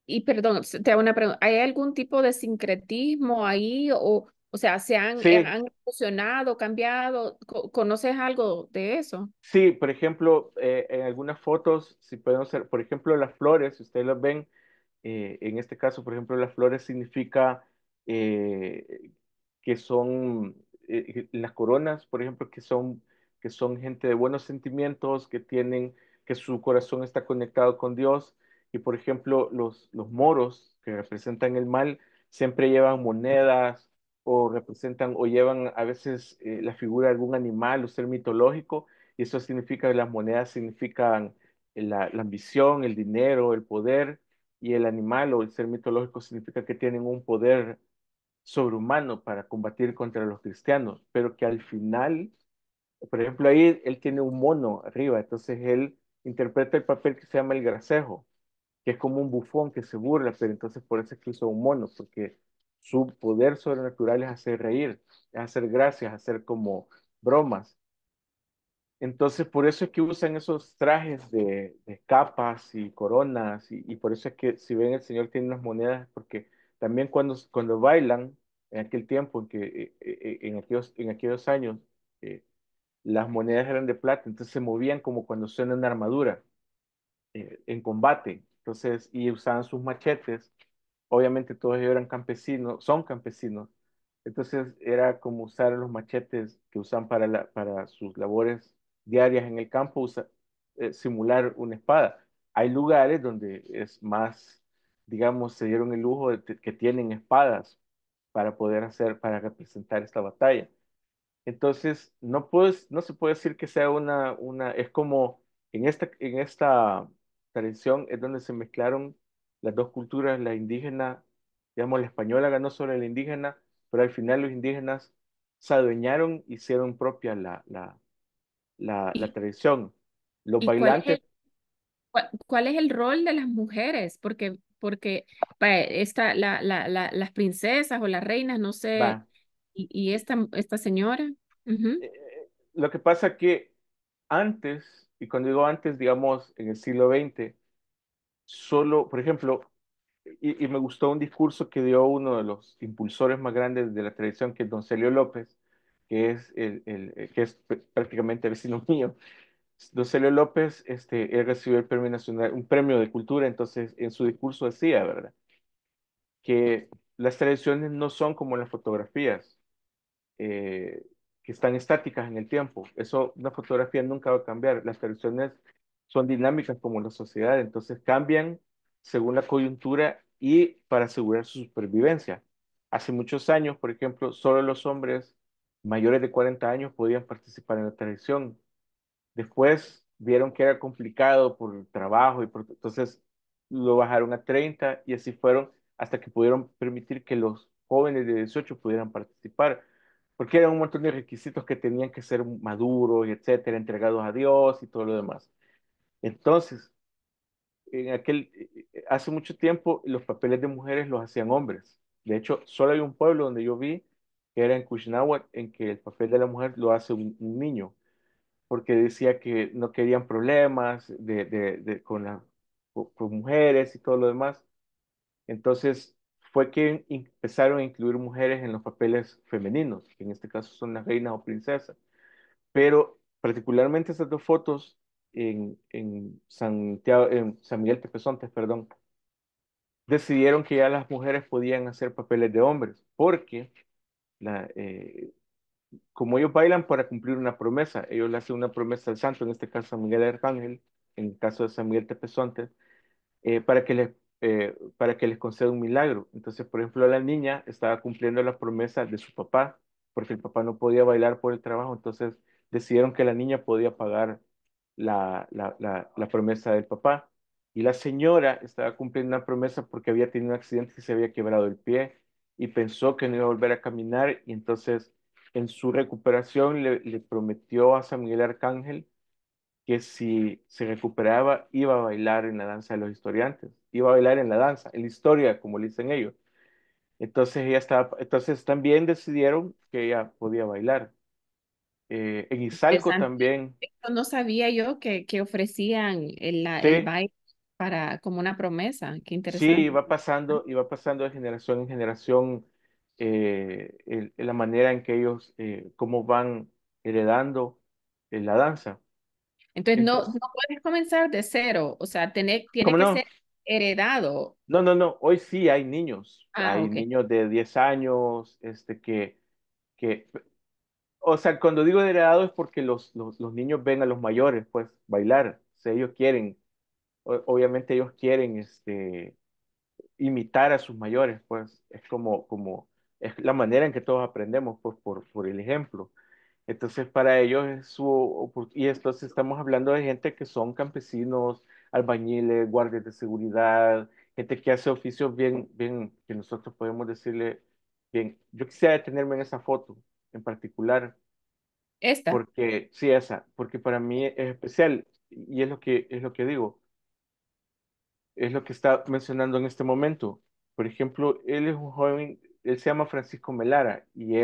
Y, y perdón, te hago una pregunta, ¿hay algún tipo de sincretismo ahí o sea, Sí, han fusionado, cambiado? ¿Conoces algo de eso? sí, por ejemplo, en algunas fotos, si podemos ser, por ejemplo, las flores, si ustedes las ven, en este caso, por ejemplo, las flores significa eh, que son las coronas, por ejemplo, que son gente de buenos sentimientos, que tienen, que su corazón está conectado con Dios. Y por ejemplo, los moros que representan el mal siempre llevan monedas o representan o llevan a veces la figura de algún animal o ser mitológico. Y eso significa que las monedas significan la ambición, el dinero, el poder y el animal o el ser mitológico significa que tienen un poder sobrehumano para combatir contra los cristianos, pero que al final, por ejemplo, ahí él tiene un mono arriba, entonces él interpreta el papel que se llama el gracejo, que es como un bufón que se burla, pero entonces por eso es que hizo un mono, porque su poder sobrenatural es hacer reír, es hacer gracias, hacer como bromas. Entonces, por eso es que usan esos trajes de capas y coronas, y por eso es que si ven el Señor tiene unas monedas, porque también cuando bailan, en aquel tiempo, en aquellos años, eh, las monedas eran de plata, entonces se movían como cuando suena una armadura en combate. Entonces, y usaban sus machetes. Obviamente todos ellos eran campesinos, son campesinos. Entonces era como usar los machetes que usan para sus labores diarias en el campo, simular una espada. Hay lugares donde es más, digamos, se dieron el lujo de que tienen espadas para poder hacer, para representar esta batalla. Entonces, no se puede decir que sea es como en esta tradición es donde se mezclaron las dos culturas, la indígena, digamos, la española ganó sobre la indígena, pero al final los indígenas se adueñaron, hicieron propia la ¿Y, tradición. Los y cuál es bailantes, cuál es el rol de las mujeres? Porque las princesas o las reinas, no sé, va, y esta señora. Ujú. lo que pasa que antes, y cuando digo antes, digamos, en el siglo XX, solo, por ejemplo, y me gustó un discurso que dio uno de los impulsores más grandes de la tradición, que es Don Celio López, que es, que es prácticamente vecino mío. Don Celio López, él recibió el premio nacional, un premio de cultura, entonces en su discurso decía, ¿verdad? Que las tradiciones no son como las fotografías, eh, que están estáticas en el tiempo. Eso, una fotografía nunca va a cambiar. Las tradiciones son dinámicas como la sociedad, entonces cambian según la coyuntura y para asegurar su supervivencia. Hace muchos años, por ejemplo, solo los hombres mayores de 40 años podían participar en la tradición. Después vieron que era complicado por el trabajo entonces lo bajaron a 30 y así fueron hasta que pudieron permitir que los jóvenes de 18 pudieran participar, porque eran un montón de requisitos que tenían que ser maduros y etcétera, entregados a Dios y todo lo demás. Entonces, hace mucho tiempo los papeles de mujeres los hacían hombres. De hecho, solo hay un pueblo donde yo vi, que era en Cushnáhuac, en que el papel de la mujer lo hace un niño porque decía que no querían problemas con mujeres y todo lo demás. Entonces fue que empezaron a incluir mujeres en los papeles femeninos, que en este caso son las reinas o princesas. Pero particularmente esas dos fotos en San Miguel Tepezontes, perdón, decidieron que ya las mujeres podían hacer papeles de hombres, porque la, como ellos bailan para cumplir una promesa, ellos le hacen una promesa al santo, en este caso San Miguel Arcángel, en el caso de San Miguel Tepezonte, para que les conceda un milagro. Entonces, por ejemplo, la niña estaba cumpliendo la promesa de su papá, porque el papá no podía bailar por el trabajo, entonces decidieron que la niña podía pagar la promesa del papá. Y la señora estaba cumpliendo una promesa porque había tenido un accidente y se había quebrado el pie y pensó que no iba a volver a caminar y entonces en su recuperación le prometió a San Miguel Arcángel que si se recuperaba iba a bailar en la danza de los historiantes, iba a bailar en la danza, en la historia, como le dicen ellos. Entonces también decidieron que ella podía bailar. En Izalco Interesante. también, Esto no sabía yo que ofrecían el sí, baile para, como una promesa. Qué sí, interesante. iba pasando de generación en generación la manera en que ellos, cómo van heredando la danza. Entonces, no Entonces, puedes comenzar de cero, o sea, tiene ¿cómo que no? ser heredado. No, no, no. Hoy sí Ah, hay ok. niños de 10 años, que, o sea, cuando digo de heredado es porque los niños ven a los mayores, pues, bailar. O sea, ellos quieren, obviamente ellos quieren, imitar a sus mayores, pues, es la manera en que todos aprendemos, pues, por el ejemplo. Entonces, para ellos es y entonces estamos hablando de gente que son campesinos, albañiles, guardias de seguridad, gente que hace oficios bien, que nosotros podemos decirle, bien, yo quisiera detenerme en esa foto en particular, Esta. porque, sí, esa, porque para mí es especial, y es lo que digo, es lo que está mencionando en este momento. Por ejemplo, él es un joven, él se llama Francisco Melara, y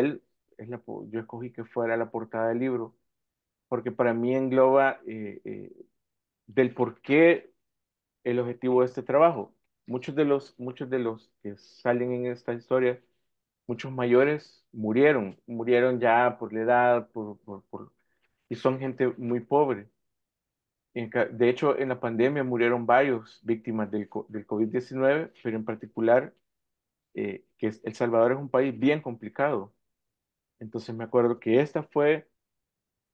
yo escogí que fuera la portada del libro porque para mí engloba del por qué el objetivo de este trabajo. Muchos de los que salen en esta historia, muchos mayores murieron ya por la edad, y son gente muy pobre. De hecho, en la pandemia murieron varios víctimas del COVID-19, pero en particular, El Salvador es un país bien complicado. Entonces me acuerdo que esta fue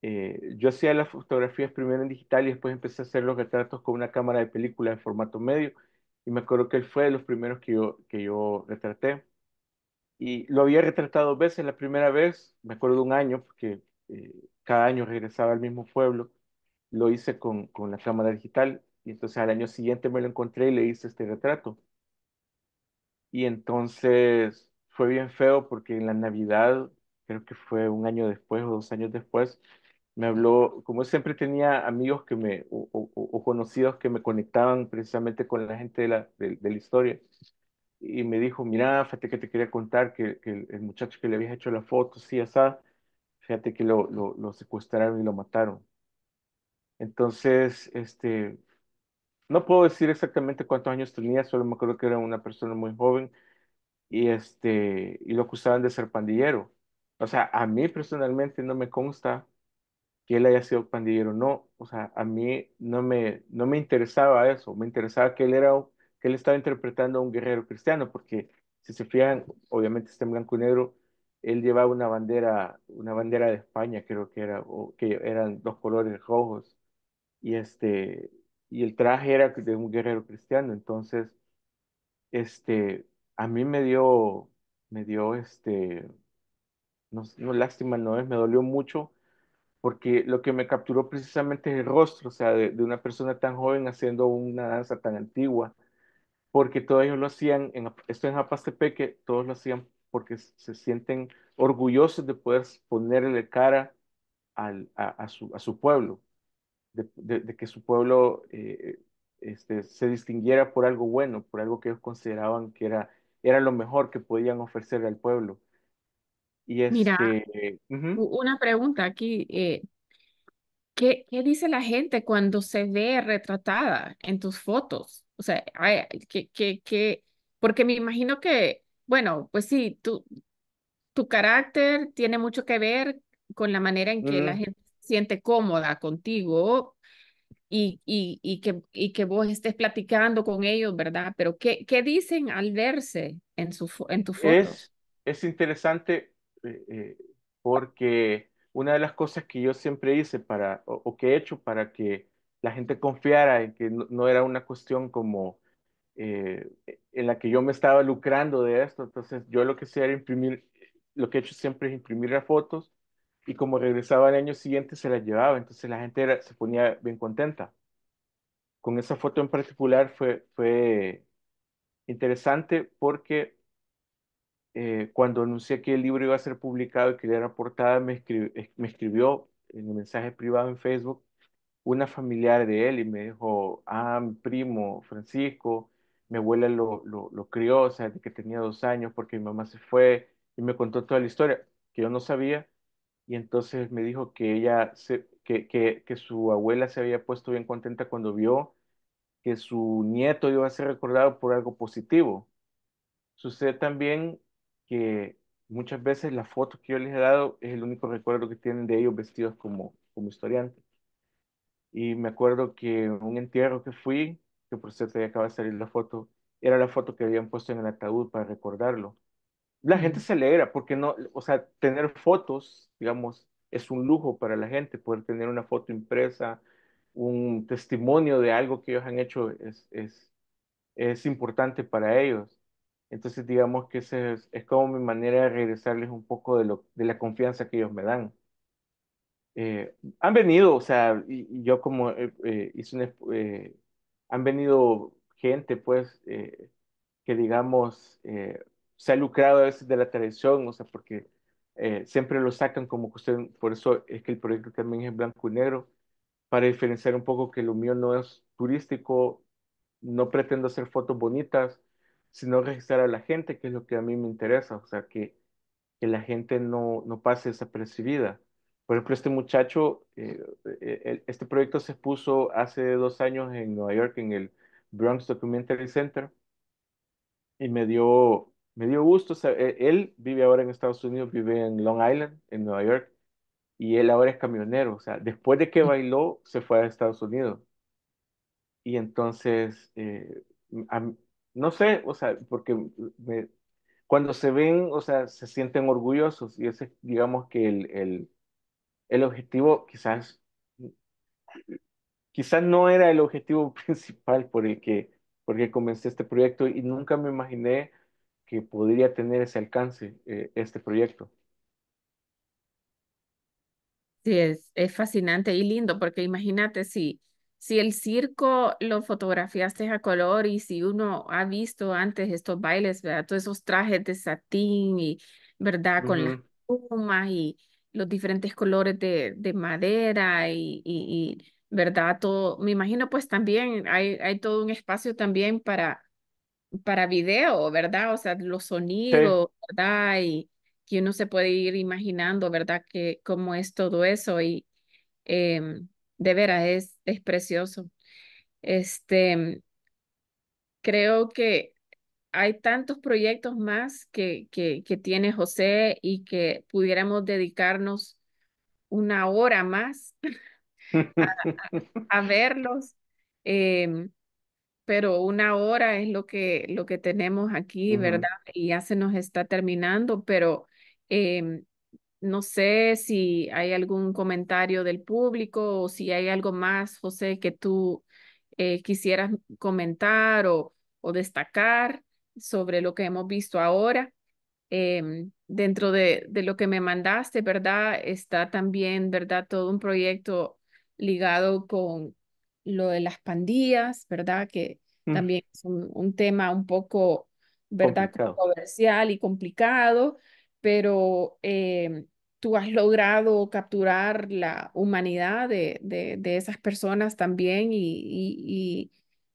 yo hacía las fotografías primero en digital y después empecé a hacer los retratos con una cámara de película en formato medio. Y me acuerdo que él fue de los primeros que yo retraté. Y lo había retratado dos veces. La primera vez, me acuerdo de un año, porque cada año regresaba al mismo pueblo. Lo hice con la cámara digital. Y entonces al año siguiente me lo encontré y le hice este retrato. Y entonces fue bien feo porque en la Navidad, creo que fue un año después o 2 años después, me habló, como siempre tenía amigos o conocidos que me conectaban precisamente con la gente de la historia, y me dijo, mira, fíjate que te quería contar que el muchacho que le habías hecho la foto, sí, esa, fíjate que lo secuestraron y lo mataron. Entonces, no puedo decir exactamente cuántos años tenía, solo me acuerdo que era una persona muy joven y lo acusaban de ser pandillero. O sea, a mí personalmente no me consta que él haya sido pandillero, no, o sea, a mí no me interesaba eso, me interesaba que él estaba interpretando a un guerrero cristiano, porque si se fijan, obviamente está en blanco y negro, él llevaba una bandera de España, creo que era, o que eran dos colores rojos, y y el traje era de un guerrero cristiano. Entonces, este, a mí me dio, no, no lástima, no es, me dolió mucho porque lo que me capturó precisamente es el rostro, o sea, de una persona tan joven haciendo una danza tan antigua, porque todos ellos lo hacían, esto en Apastepeque, todos lo hacían porque se sienten orgullosos de poder ponerle cara a su pueblo, de que su pueblo se distinguiera por algo bueno, por algo que ellos consideraban que era lo mejor que podían ofrecer al pueblo. Y Mira, ujú, una pregunta aquí. ¿Qué dice la gente cuando se ve retratada en tus fotos? O sea, porque me imagino que, bueno, pues sí, tu carácter tiene mucho que ver con la manera en que la ujú. gente se siente cómoda contigo y que vos estés platicando con ellos, ¿verdad? Pero ¿qué dicen al verse en tus fotos? Es interesante porque una de las cosas que yo siempre hice o que he hecho para que la gente confiara en que no era una cuestión como en la que yo me estaba lucrando de esto, entonces yo lo que hacía era imprimir, lo que he hecho siempre es imprimir las fotos y como regresaba al año siguiente se las llevaba, entonces la gente se ponía bien contenta. Con esa foto en particular fue interesante porque cuando anuncié que el libro iba a ser publicado y que le era portada, me escribió en un mensaje privado en Facebook una familiar de él y me dijo, mi primo Francisco, mi abuela lo crió, o sea, de que tenía 2 años porque mi mamá se fue y me contó toda la historia que yo no sabía y entonces me dijo que que su abuela se había puesto bien contenta cuando vio que su nieto iba a ser recordado por algo positivo. Sucede también que muchas veces la foto que yo les he dado es el único recuerdo que tienen de ellos vestidos como historiantes. Y me acuerdo que un entierro que fui, que por cierto ya acaba de salir la foto, era la foto que habían puesto en el ataúd para recordarlo. La gente Mm. se alegra porque no, o sea, tener fotos, digamos, es un lujo para la gente, poder tener una foto impresa, un testimonio de algo que ellos han hecho es importante para ellos. Entonces, digamos que ese es como mi manera de regresarles un poco de la confianza que ellos me dan. Han venido, o sea, y yo como han venido gente, pues, que digamos, se ha lucrado a veces de la tradición, o sea, porque siempre lo sacan como cuestión, por eso es que el proyecto también es blanco y negro, para diferenciar un poco que lo mío no es turístico, no pretendo hacer fotos bonitas, sino registrar a la gente, que es lo que a mí me interesa, o sea, que la gente no pase desapercibida. Por ejemplo, este muchacho, este proyecto se puso hace 2 años en Nueva York, en el Bronx Documentary Center, y me dio gusto, o sea, él vive ahora en Estados Unidos, vive en Long Island, en Nueva York, y él ahora es camionero, o sea, después de que bailó, se fue a Estados Unidos. Y entonces, no sé, o sea, porque cuando se ven, o sea, se sienten orgullosos y ese, digamos que el objetivo quizás no era el objetivo principal por el que comencé este proyecto y nunca me imaginé que podría tener ese alcance, este proyecto. Sí, es fascinante y lindo porque imagínate si el circo lo fotografiaste a color y si uno ha visto antes estos bailes, ¿verdad? Todos esos trajes de satín y, ¿verdad? Con las Ujú, plumas y los diferentes colores de madera ¿verdad? Todo, me imagino pues también hay todo un espacio también para video, ¿verdad? O sea, los sí, sonidos, ¿verdad? Y que uno se puede ir imaginando, ¿verdad? Que cómo es todo eso y de veras es precioso. Este, creo que hay tantos proyectos más que tiene José y que pudiéramos dedicarnos una hora más a verlos. Em, pero una hora es lo que tenemos aquí, ujú. ¿verdad? Y ya se nos está terminando, pero em, no sé si hay algún comentario del público o si hay algo más, José, que tú quisieras comentar o destacar sobre lo que hemos visto ahora. Dentro de lo que me mandaste, ¿verdad? Está también, ¿verdad? Todo un proyecto ligado con lo de las pandillas, ¿verdad? Que Mm, también es un tema un poco, ¿verdad? complicado. Controversial y complicado, pero tú has logrado capturar la humanidad de esas personas también y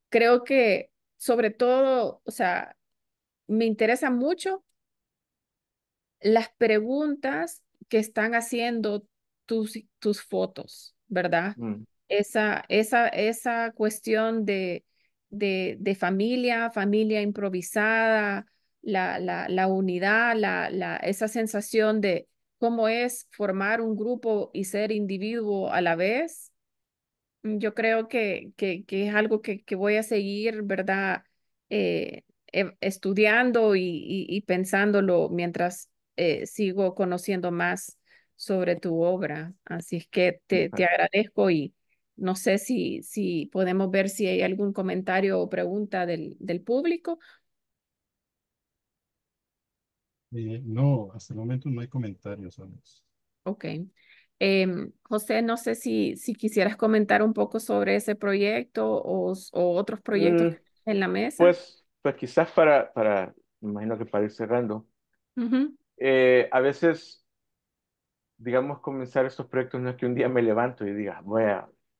creo que sobre todo, o sea, me interesa mucho las preguntas que están haciendo tus fotos, ¿verdad? Mm, Esa cuestión de familia, familia improvisada, la unidad, esa sensación de cómo es formar un grupo y ser individuo a la vez. Yo creo que es algo que voy a seguir, ¿verdad? Estudiando y pensándolo mientras sigo conociendo más sobre tu obra. Así es que te vale. agradezco y no sé si podemos ver si hay algún comentario o pregunta del público. No, hasta el momento no hay comentarios, Alex. Ok. José, no sé si quisieras comentar un poco sobre ese proyecto o otros proyectos Mm, que tienes en la mesa. pues quizás me imagino que para ir cerrando, Ujú. a veces, digamos, comenzar estos proyectos no es que un día me levanto y diga,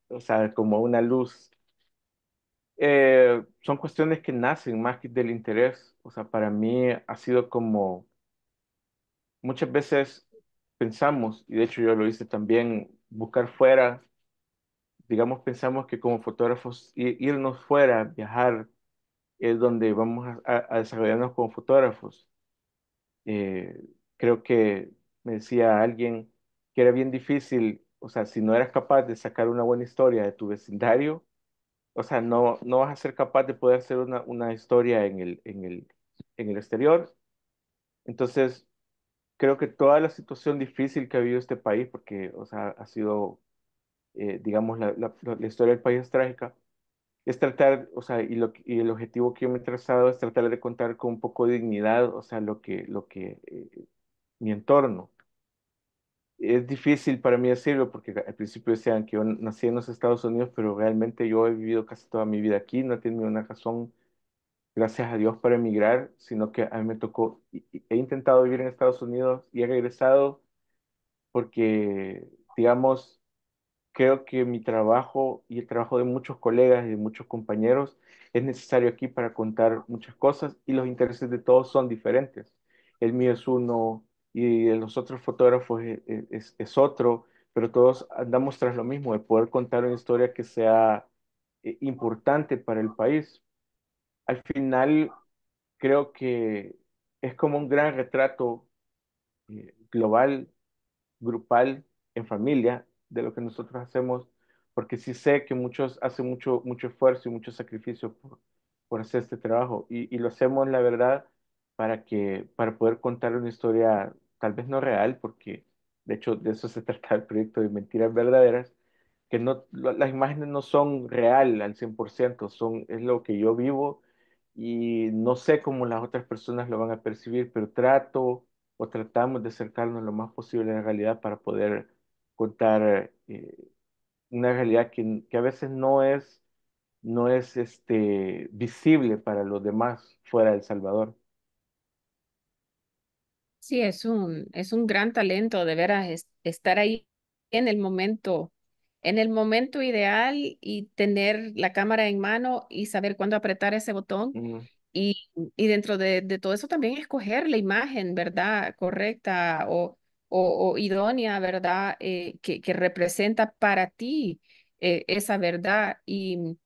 o sea, como una luz. Son cuestiones que nacen más que del interés. O sea, para mí ha sido como muchas veces pensamos, y de hecho yo lo hice también, buscar fuera, digamos, pensamos que como fotógrafos, irnos fuera, viajar, es donde vamos a desarrollarnos como fotógrafos. Eh, Creo que me decía alguien que era bien difícil, o sea, si no eras capaz de sacar una buena historia de tu vecindario, o sea, no vas a ser capaz de poder hacer una historia en el exterior. Entonces, creo que toda la situación difícil que ha vivido este país, porque, o sea, ha sido, digamos, la historia del país es trágica, es tratar, o sea, y el objetivo que yo me he trazado es tratar de contar con un poco de dignidad, o sea, mi entorno. Es difícil para mí decirlo porque al principio decían que yo nací en los Estados Unidos, pero realmente yo he vivido casi toda mi vida aquí, no he tenido una razón, gracias a Dios, para emigrar, sino que a mí me tocó, y he intentado vivir en Estados Unidos y he regresado porque, digamos, creo que mi trabajo y el trabajo de muchos colegas y de muchos compañeros es necesario aquí para contar muchas cosas y los intereses de todos son diferentes. El mío es uno y de los otros fotógrafos es otro, pero todos andamos tras lo mismo, de poder contar una historia que sea importante para el país. Al final, creo que es como un gran retrato global, grupal, en familia, de lo que nosotros hacemos, porque sí sé que muchos hacen mucho esfuerzo y mucho sacrificio por hacer este trabajo y lo hacemos, la verdad, para poder contar una historia tal vez no real, porque de hecho de eso se trata el proyecto de mentiras verdaderas, que las imágenes no son real al 100%, es lo que yo vivo y no sé cómo las otras personas lo van a percibir, pero trato o tratamos de acercarnos lo más posible a la realidad para poder contar una realidad que a veces no es visible para los demás fuera de El Salvador. Sí, es un gran talento, de veras, estar ahí en el momento ideal y tener la cámara en mano y saber cuándo apretar ese botón. Mm, Y dentro de todo eso también escoger la imagen, ¿verdad? Correcta o idónea, ¿verdad? Que representa para ti esa verdad. Y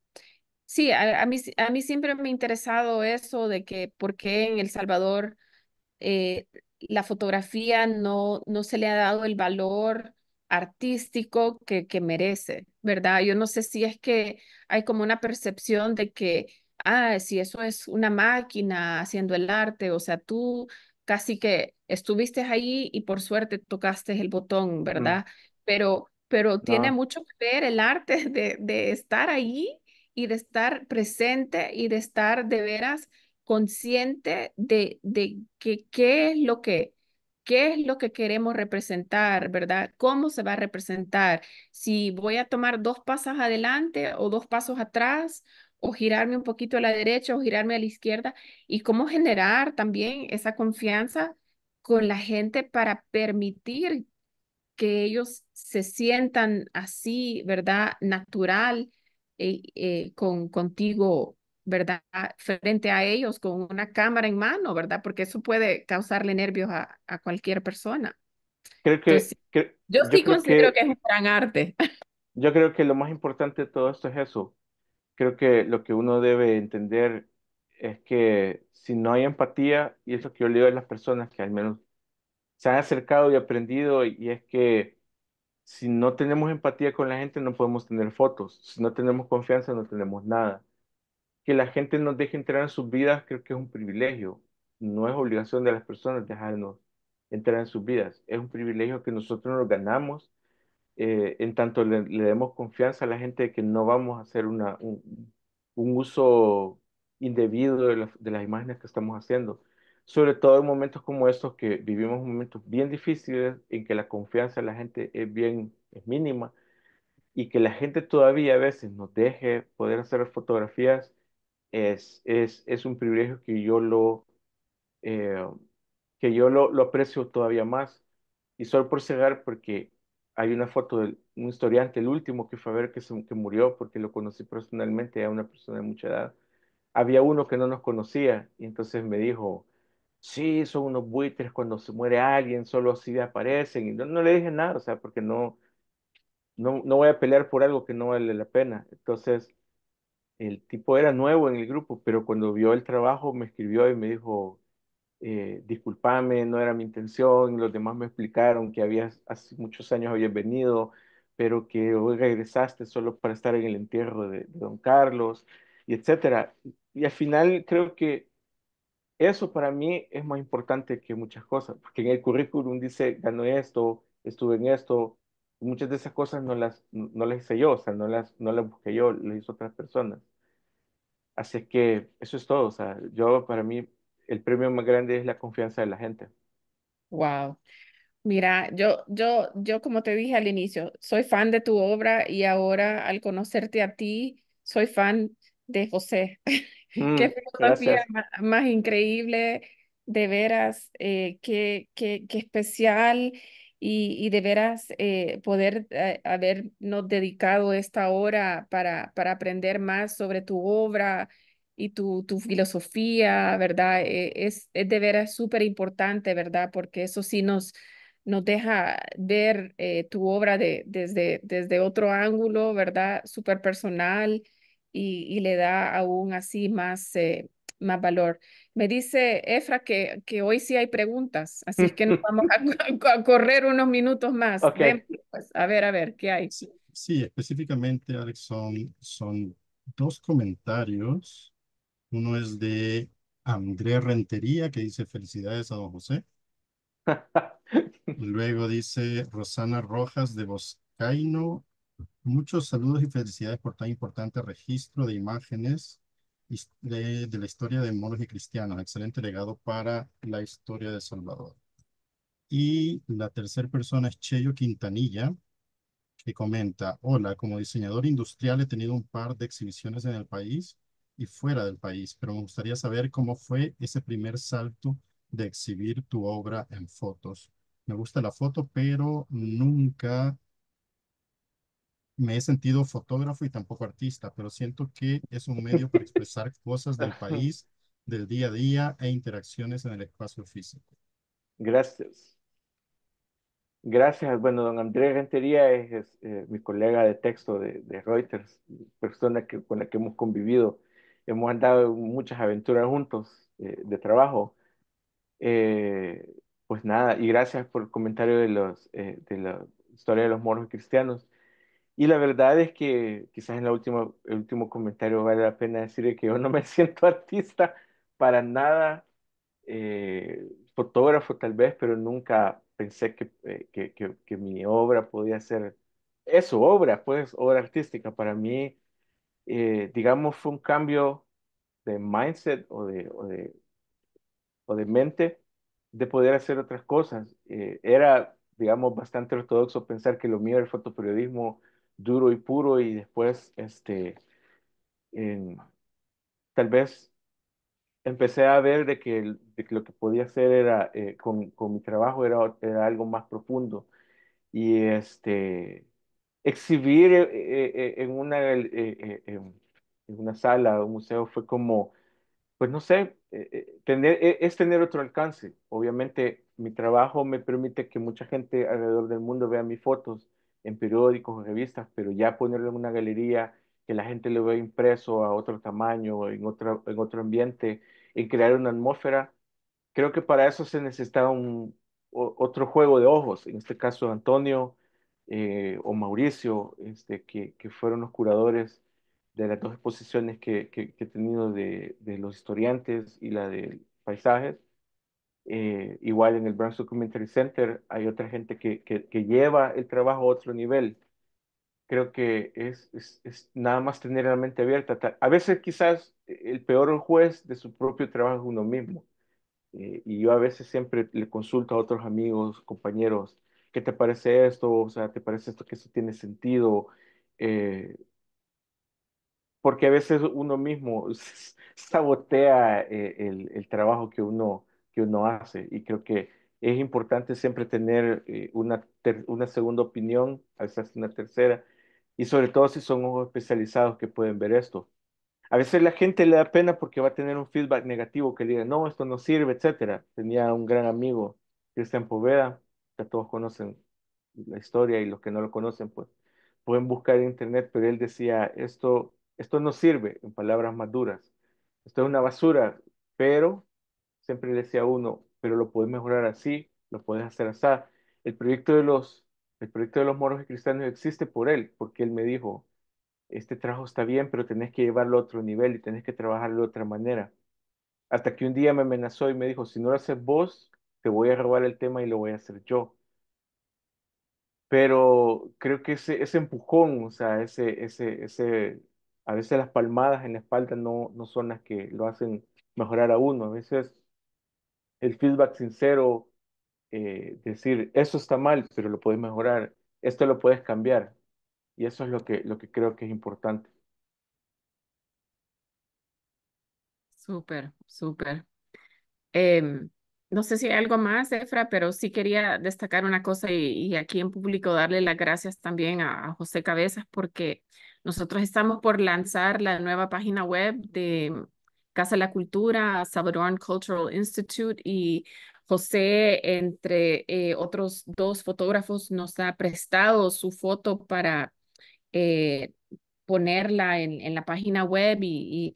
sí, a mí siempre me ha interesado eso de que por qué en El Salvador la fotografía no se le ha dado el valor artístico que merece, ¿verdad? Yo no sé si es que hay como una percepción de que, si eso es una máquina haciendo el arte, o sea, tú casi que estuviste ahí y por suerte tocaste el botón, mm, ¿verdad? Pero tiene no, mucho que ver el arte de estar ahí y de estar presente y de estar de veras consciente de que qué es lo que queremos representar, ¿verdad? ¿Cómo se va a representar? Si voy a tomar dos pasos adelante o dos pasos atrás, o girarme un poquito a la derecha o girarme a la izquierda, y cómo generar también esa confianza con la gente para permitir que ellos se sientan así, ¿verdad? Natural contigo, ¿verdad? Frente a ellos con una cámara en mano, ¿verdad? Porque eso puede causarle nervios a cualquier persona. Creo Entonces, yo yo sí creo considero que que, es un gran arte. yo creo que lo más importante de todo esto es eso. Creo que lo que uno debe entender es que si no hay empatía, y es lo que yo le digo a las personas que al menos se han acercado y aprendido, y es que si no tenemos empatía con la gente, no podemos tener fotos. Si no tenemos confianza, no tenemos nada. Que la gente nos deje entrar en sus vidas, creo que es un privilegio. No es obligación de las personas dejarnos entrar en sus vidas. Es un privilegio que nosotros nos ganamos, en tanto le demos confianza a la gente de que no vamos a hacer un uso indebido de las imágenes que estamos haciendo. Sobre todo en momentos como estos, que vivimos momentos bien difíciles en que la confianza de la gente es mínima, y que la gente todavía a veces nos deje poder hacer fotografías, es un privilegio eh, que yo lo aprecio todavía más. Y solo por cegar, porque hay una foto de un historiante, el último que fue a ver que murió, porque lo conocí personalmente, a una persona de mucha edad. Había uno que no nos conocía, y entonces me dijo, sí, son unos buitres, cuando se muere alguien, solo así aparecen. Y no le dije nada, o sea, porque no voy a pelear por algo que no vale la pena. Entonces, el tipo era nuevo en el grupo, pero cuando vio el trabajo me escribió y me dijo, discúlpame, no era mi intención. Los demás me explicaron que hace muchos años habías venido, pero que hoy regresaste solo para estar en el entierro de don Carlos, y etcétera. Y al final creo que eso para mí es más importante que muchas cosas, porque en el currículum dice, gané esto, estuve en esto, y muchas de esas cosas no las hice yo, o sea, no las busqué yo, las hizo otras personas. Así es que eso es todo, o sea, para mí, el premio más grande es la confianza de la gente. Wow. Mira, yo como te dije al inicio, soy fan de tu obra y ahora al conocerte a ti, soy fan de José. Qué filosofía Gracias. más increíble, de veras, qué especial y de veras poder habernos dedicado esta hora para aprender más sobre tu obra y tu filosofía, ¿verdad? Es de veras súper importante, ¿verdad? Porque eso sí nos deja ver tu obra desde otro ángulo, ¿verdad? Súper personal y le da aún así más valor. Me dice Efra que hoy sí hay preguntas, así es que nos vamos a correr unos minutos más. Ok. Demos, pues, a ver, ¿qué hay? Sí, sí, específicamente, Alex, son dos comentarios. Uno es de André Rentería, que dice felicidades a don José. Luego dice Rosana Rojas de Boscaino. Muchos saludos y felicidades por tan importante registro de imágenes de la historia de moros y cristianos. Excelente legado para la historia de Salvador. Y la tercera persona es Cheyo Quintanilla, que comenta, hola, como diseñador industrial he tenido un par de exhibiciones en el país y fuera del país, pero me gustaría saber cómo fue ese primer salto de exhibir tu obra en fotos. Me gusta la foto, pero nunca me he sentido fotógrafo y tampoco artista, pero siento que es un medio para expresar cosas del país, del día a día e interacciones en el espacio físico. Gracias. Gracias. Bueno, don Andrés Rentería es mi colega de texto de Reuters, persona con la que hemos convivido. Hemos andado en muchas aventuras juntos, de trabajo. Eh, pues nada, y gracias por el comentario de la historia de los moros y cristianos. Y la verdad es que quizás el último comentario vale la pena decir que yo no me siento artista para nada, fotógrafo tal vez, pero nunca pensé que mi obra podía ser eso, obra, pues, obra artística. Para mí, digamos, fue un cambio de mindset o de mente de poder hacer otras cosas. Era, digamos, bastante ortodoxo pensar que lo mío era el fotoperiodismo duro y puro y después, en- tal vez empecé a ver de que lo que podía hacer era, con mi trabajo era algo más profundo y exhibir en una sala, un museo fue como pues no sé, es tener otro alcance. Obviamente, mi trabajo me permite que mucha gente alrededor del mundo vea mis fotos en periódicos o revistas, pero ya ponerlo en una galería, que la gente lo vea impreso a otro tamaño, en otro ambiente, en crear una atmósfera, creo que para eso se necesita otro juego de ojos. En este caso, Antonio o Mauricio, que fueron los curadores de las dos exposiciones que he tenido de los historiantes y la de paisajes. Igual en el Bronx Documentary Center hay otra gente que lleva el trabajo a otro nivel. Creo que es nada más tener la mente abierta. A veces quizás el peor juez de su propio trabajo es uno mismo. Y yo a veces siempre le consulto a otros amigos, compañeros, ¿qué te parece esto? O sea, ¿te parece esto que eso tiene sentido? Eh, Porque a veces uno mismo sabotea el trabajo que uno hace. Y creo que es importante siempre tener una segunda opinión, a veces una tercera, y sobre todo si son ojos especializados que pueden ver esto. A veces la gente le da pena porque va a tener un feedback negativo que le diga, no, esto no sirve, etcétera. Tenía un gran amigo, Cristian Poveda, que todos conocen la historia y los que no lo conocen, pues pueden buscar en internet, pero él decía, esto no sirve, en palabras más duras. Esto es una basura, pero siempre decía uno, pero lo puedes mejorar así, lo puedes hacer así. El proyecto de los, el proyecto de los moros y cristianos existe por él, porque él me dijo, este trabajo está bien, pero tenés que llevarlo a otro nivel y tenés que trabajarlo de otra manera. Hasta que un día me amenazó y me dijo, si no lo haces vos, te voy a robar el tema y lo voy a hacer yo. Pero creo que ese empujón, o sea, a veces las palmadas en la espalda no son las que lo hacen mejorar a uno. A veces el feedback sincero, decir, eso está mal, pero lo puedes mejorar, esto lo puedes cambiar. Y eso es lo que creo que es importante. Súper, súper. Em, no sé si hay algo más, Efra, pero sí quería destacar una cosa y aquí en público darle las gracias también a José Cabezas porque nosotros estamos por lanzar la nueva página web de Casa de la Cultura, Salvadoran Cultural Institute y José, entre otros dos fotógrafos, nos ha prestado su foto para eh, ponerla en la página web y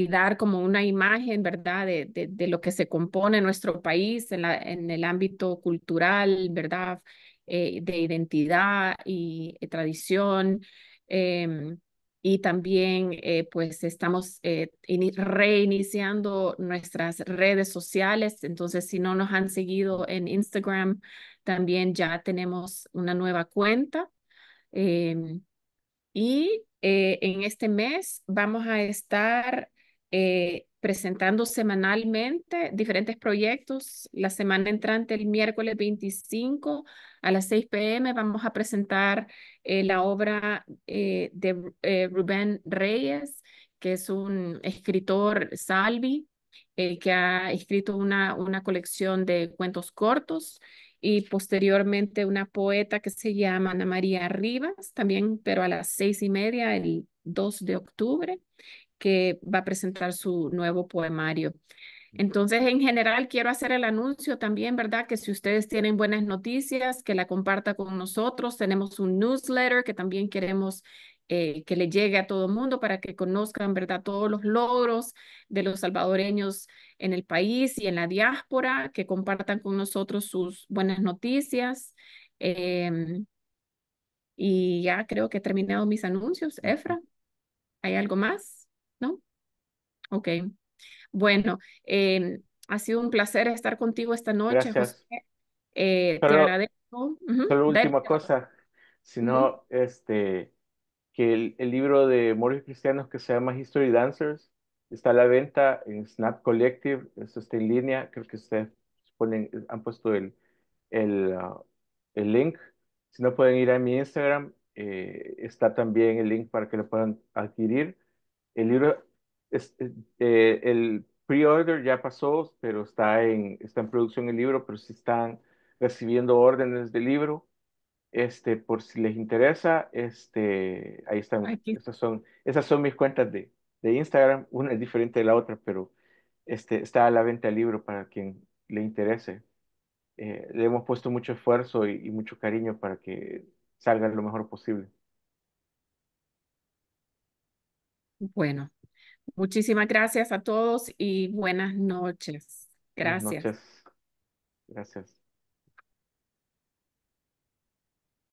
dar como una imagen, ¿verdad? De lo que se compone nuestro país en el ámbito cultural, ¿verdad? De identidad y tradición. em, y también, pues, estamos reiniciando nuestras redes sociales. Entonces, si no nos han seguido en Instagram, también ya tenemos una nueva cuenta. em, y en este mes vamos a estar presentando semanalmente diferentes proyectos. La semana entrante, el miércoles 25 a las 6 p.m., vamos a presentar la obra de Rubén Reyes, que es un escritor salvi, que ha escrito una colección de cuentos cortos y posteriormente una poeta que se llama Ana María Rivas, también, pero a las 6:30, el 2 de octubre, que va a presentar su nuevo poemario. Entonces, en general, quiero hacer el anuncio también, ¿verdad? Que si ustedes tienen buenas noticias, que la comparta con nosotros. Tenemos un newsletter que también queremos que le llegue a todo el mundo para que conozcan, ¿verdad? Todos los logros de los salvadoreños en el país y en la diáspora, que compartan con nosotros sus buenas noticias. Em, y ya creo que he terminado mis anuncios. Efra, ¿hay algo más? ¿No? Ok. Bueno, ha sido un placer estar contigo esta noche, José. Gracias. Te Solo, agradezco. Ujú, solo dale. última cosa, si Ujú. no, que el libro de Moros Cristianos que se llama History Dancers está a la venta en Snap Collective, eso está en línea, creo que ustedes han puesto el el link. Si no pueden ir a mi Instagram, está también el link para que lo puedan adquirir. El libro, el pre-order ya pasó, pero está en producción el libro, pero sí están recibiendo órdenes del libro. Por si les interesa, ahí están. Aquí, Esas son mis cuentas de Instagram. Una es diferente de la otra, pero está a la venta el libro para quien le interese. Le hemos puesto mucho esfuerzo y mucho cariño para que salga lo mejor posible. bueno, muchísimas gracias a todos y buenas noches. Buenas Gracias. noches. Gracias.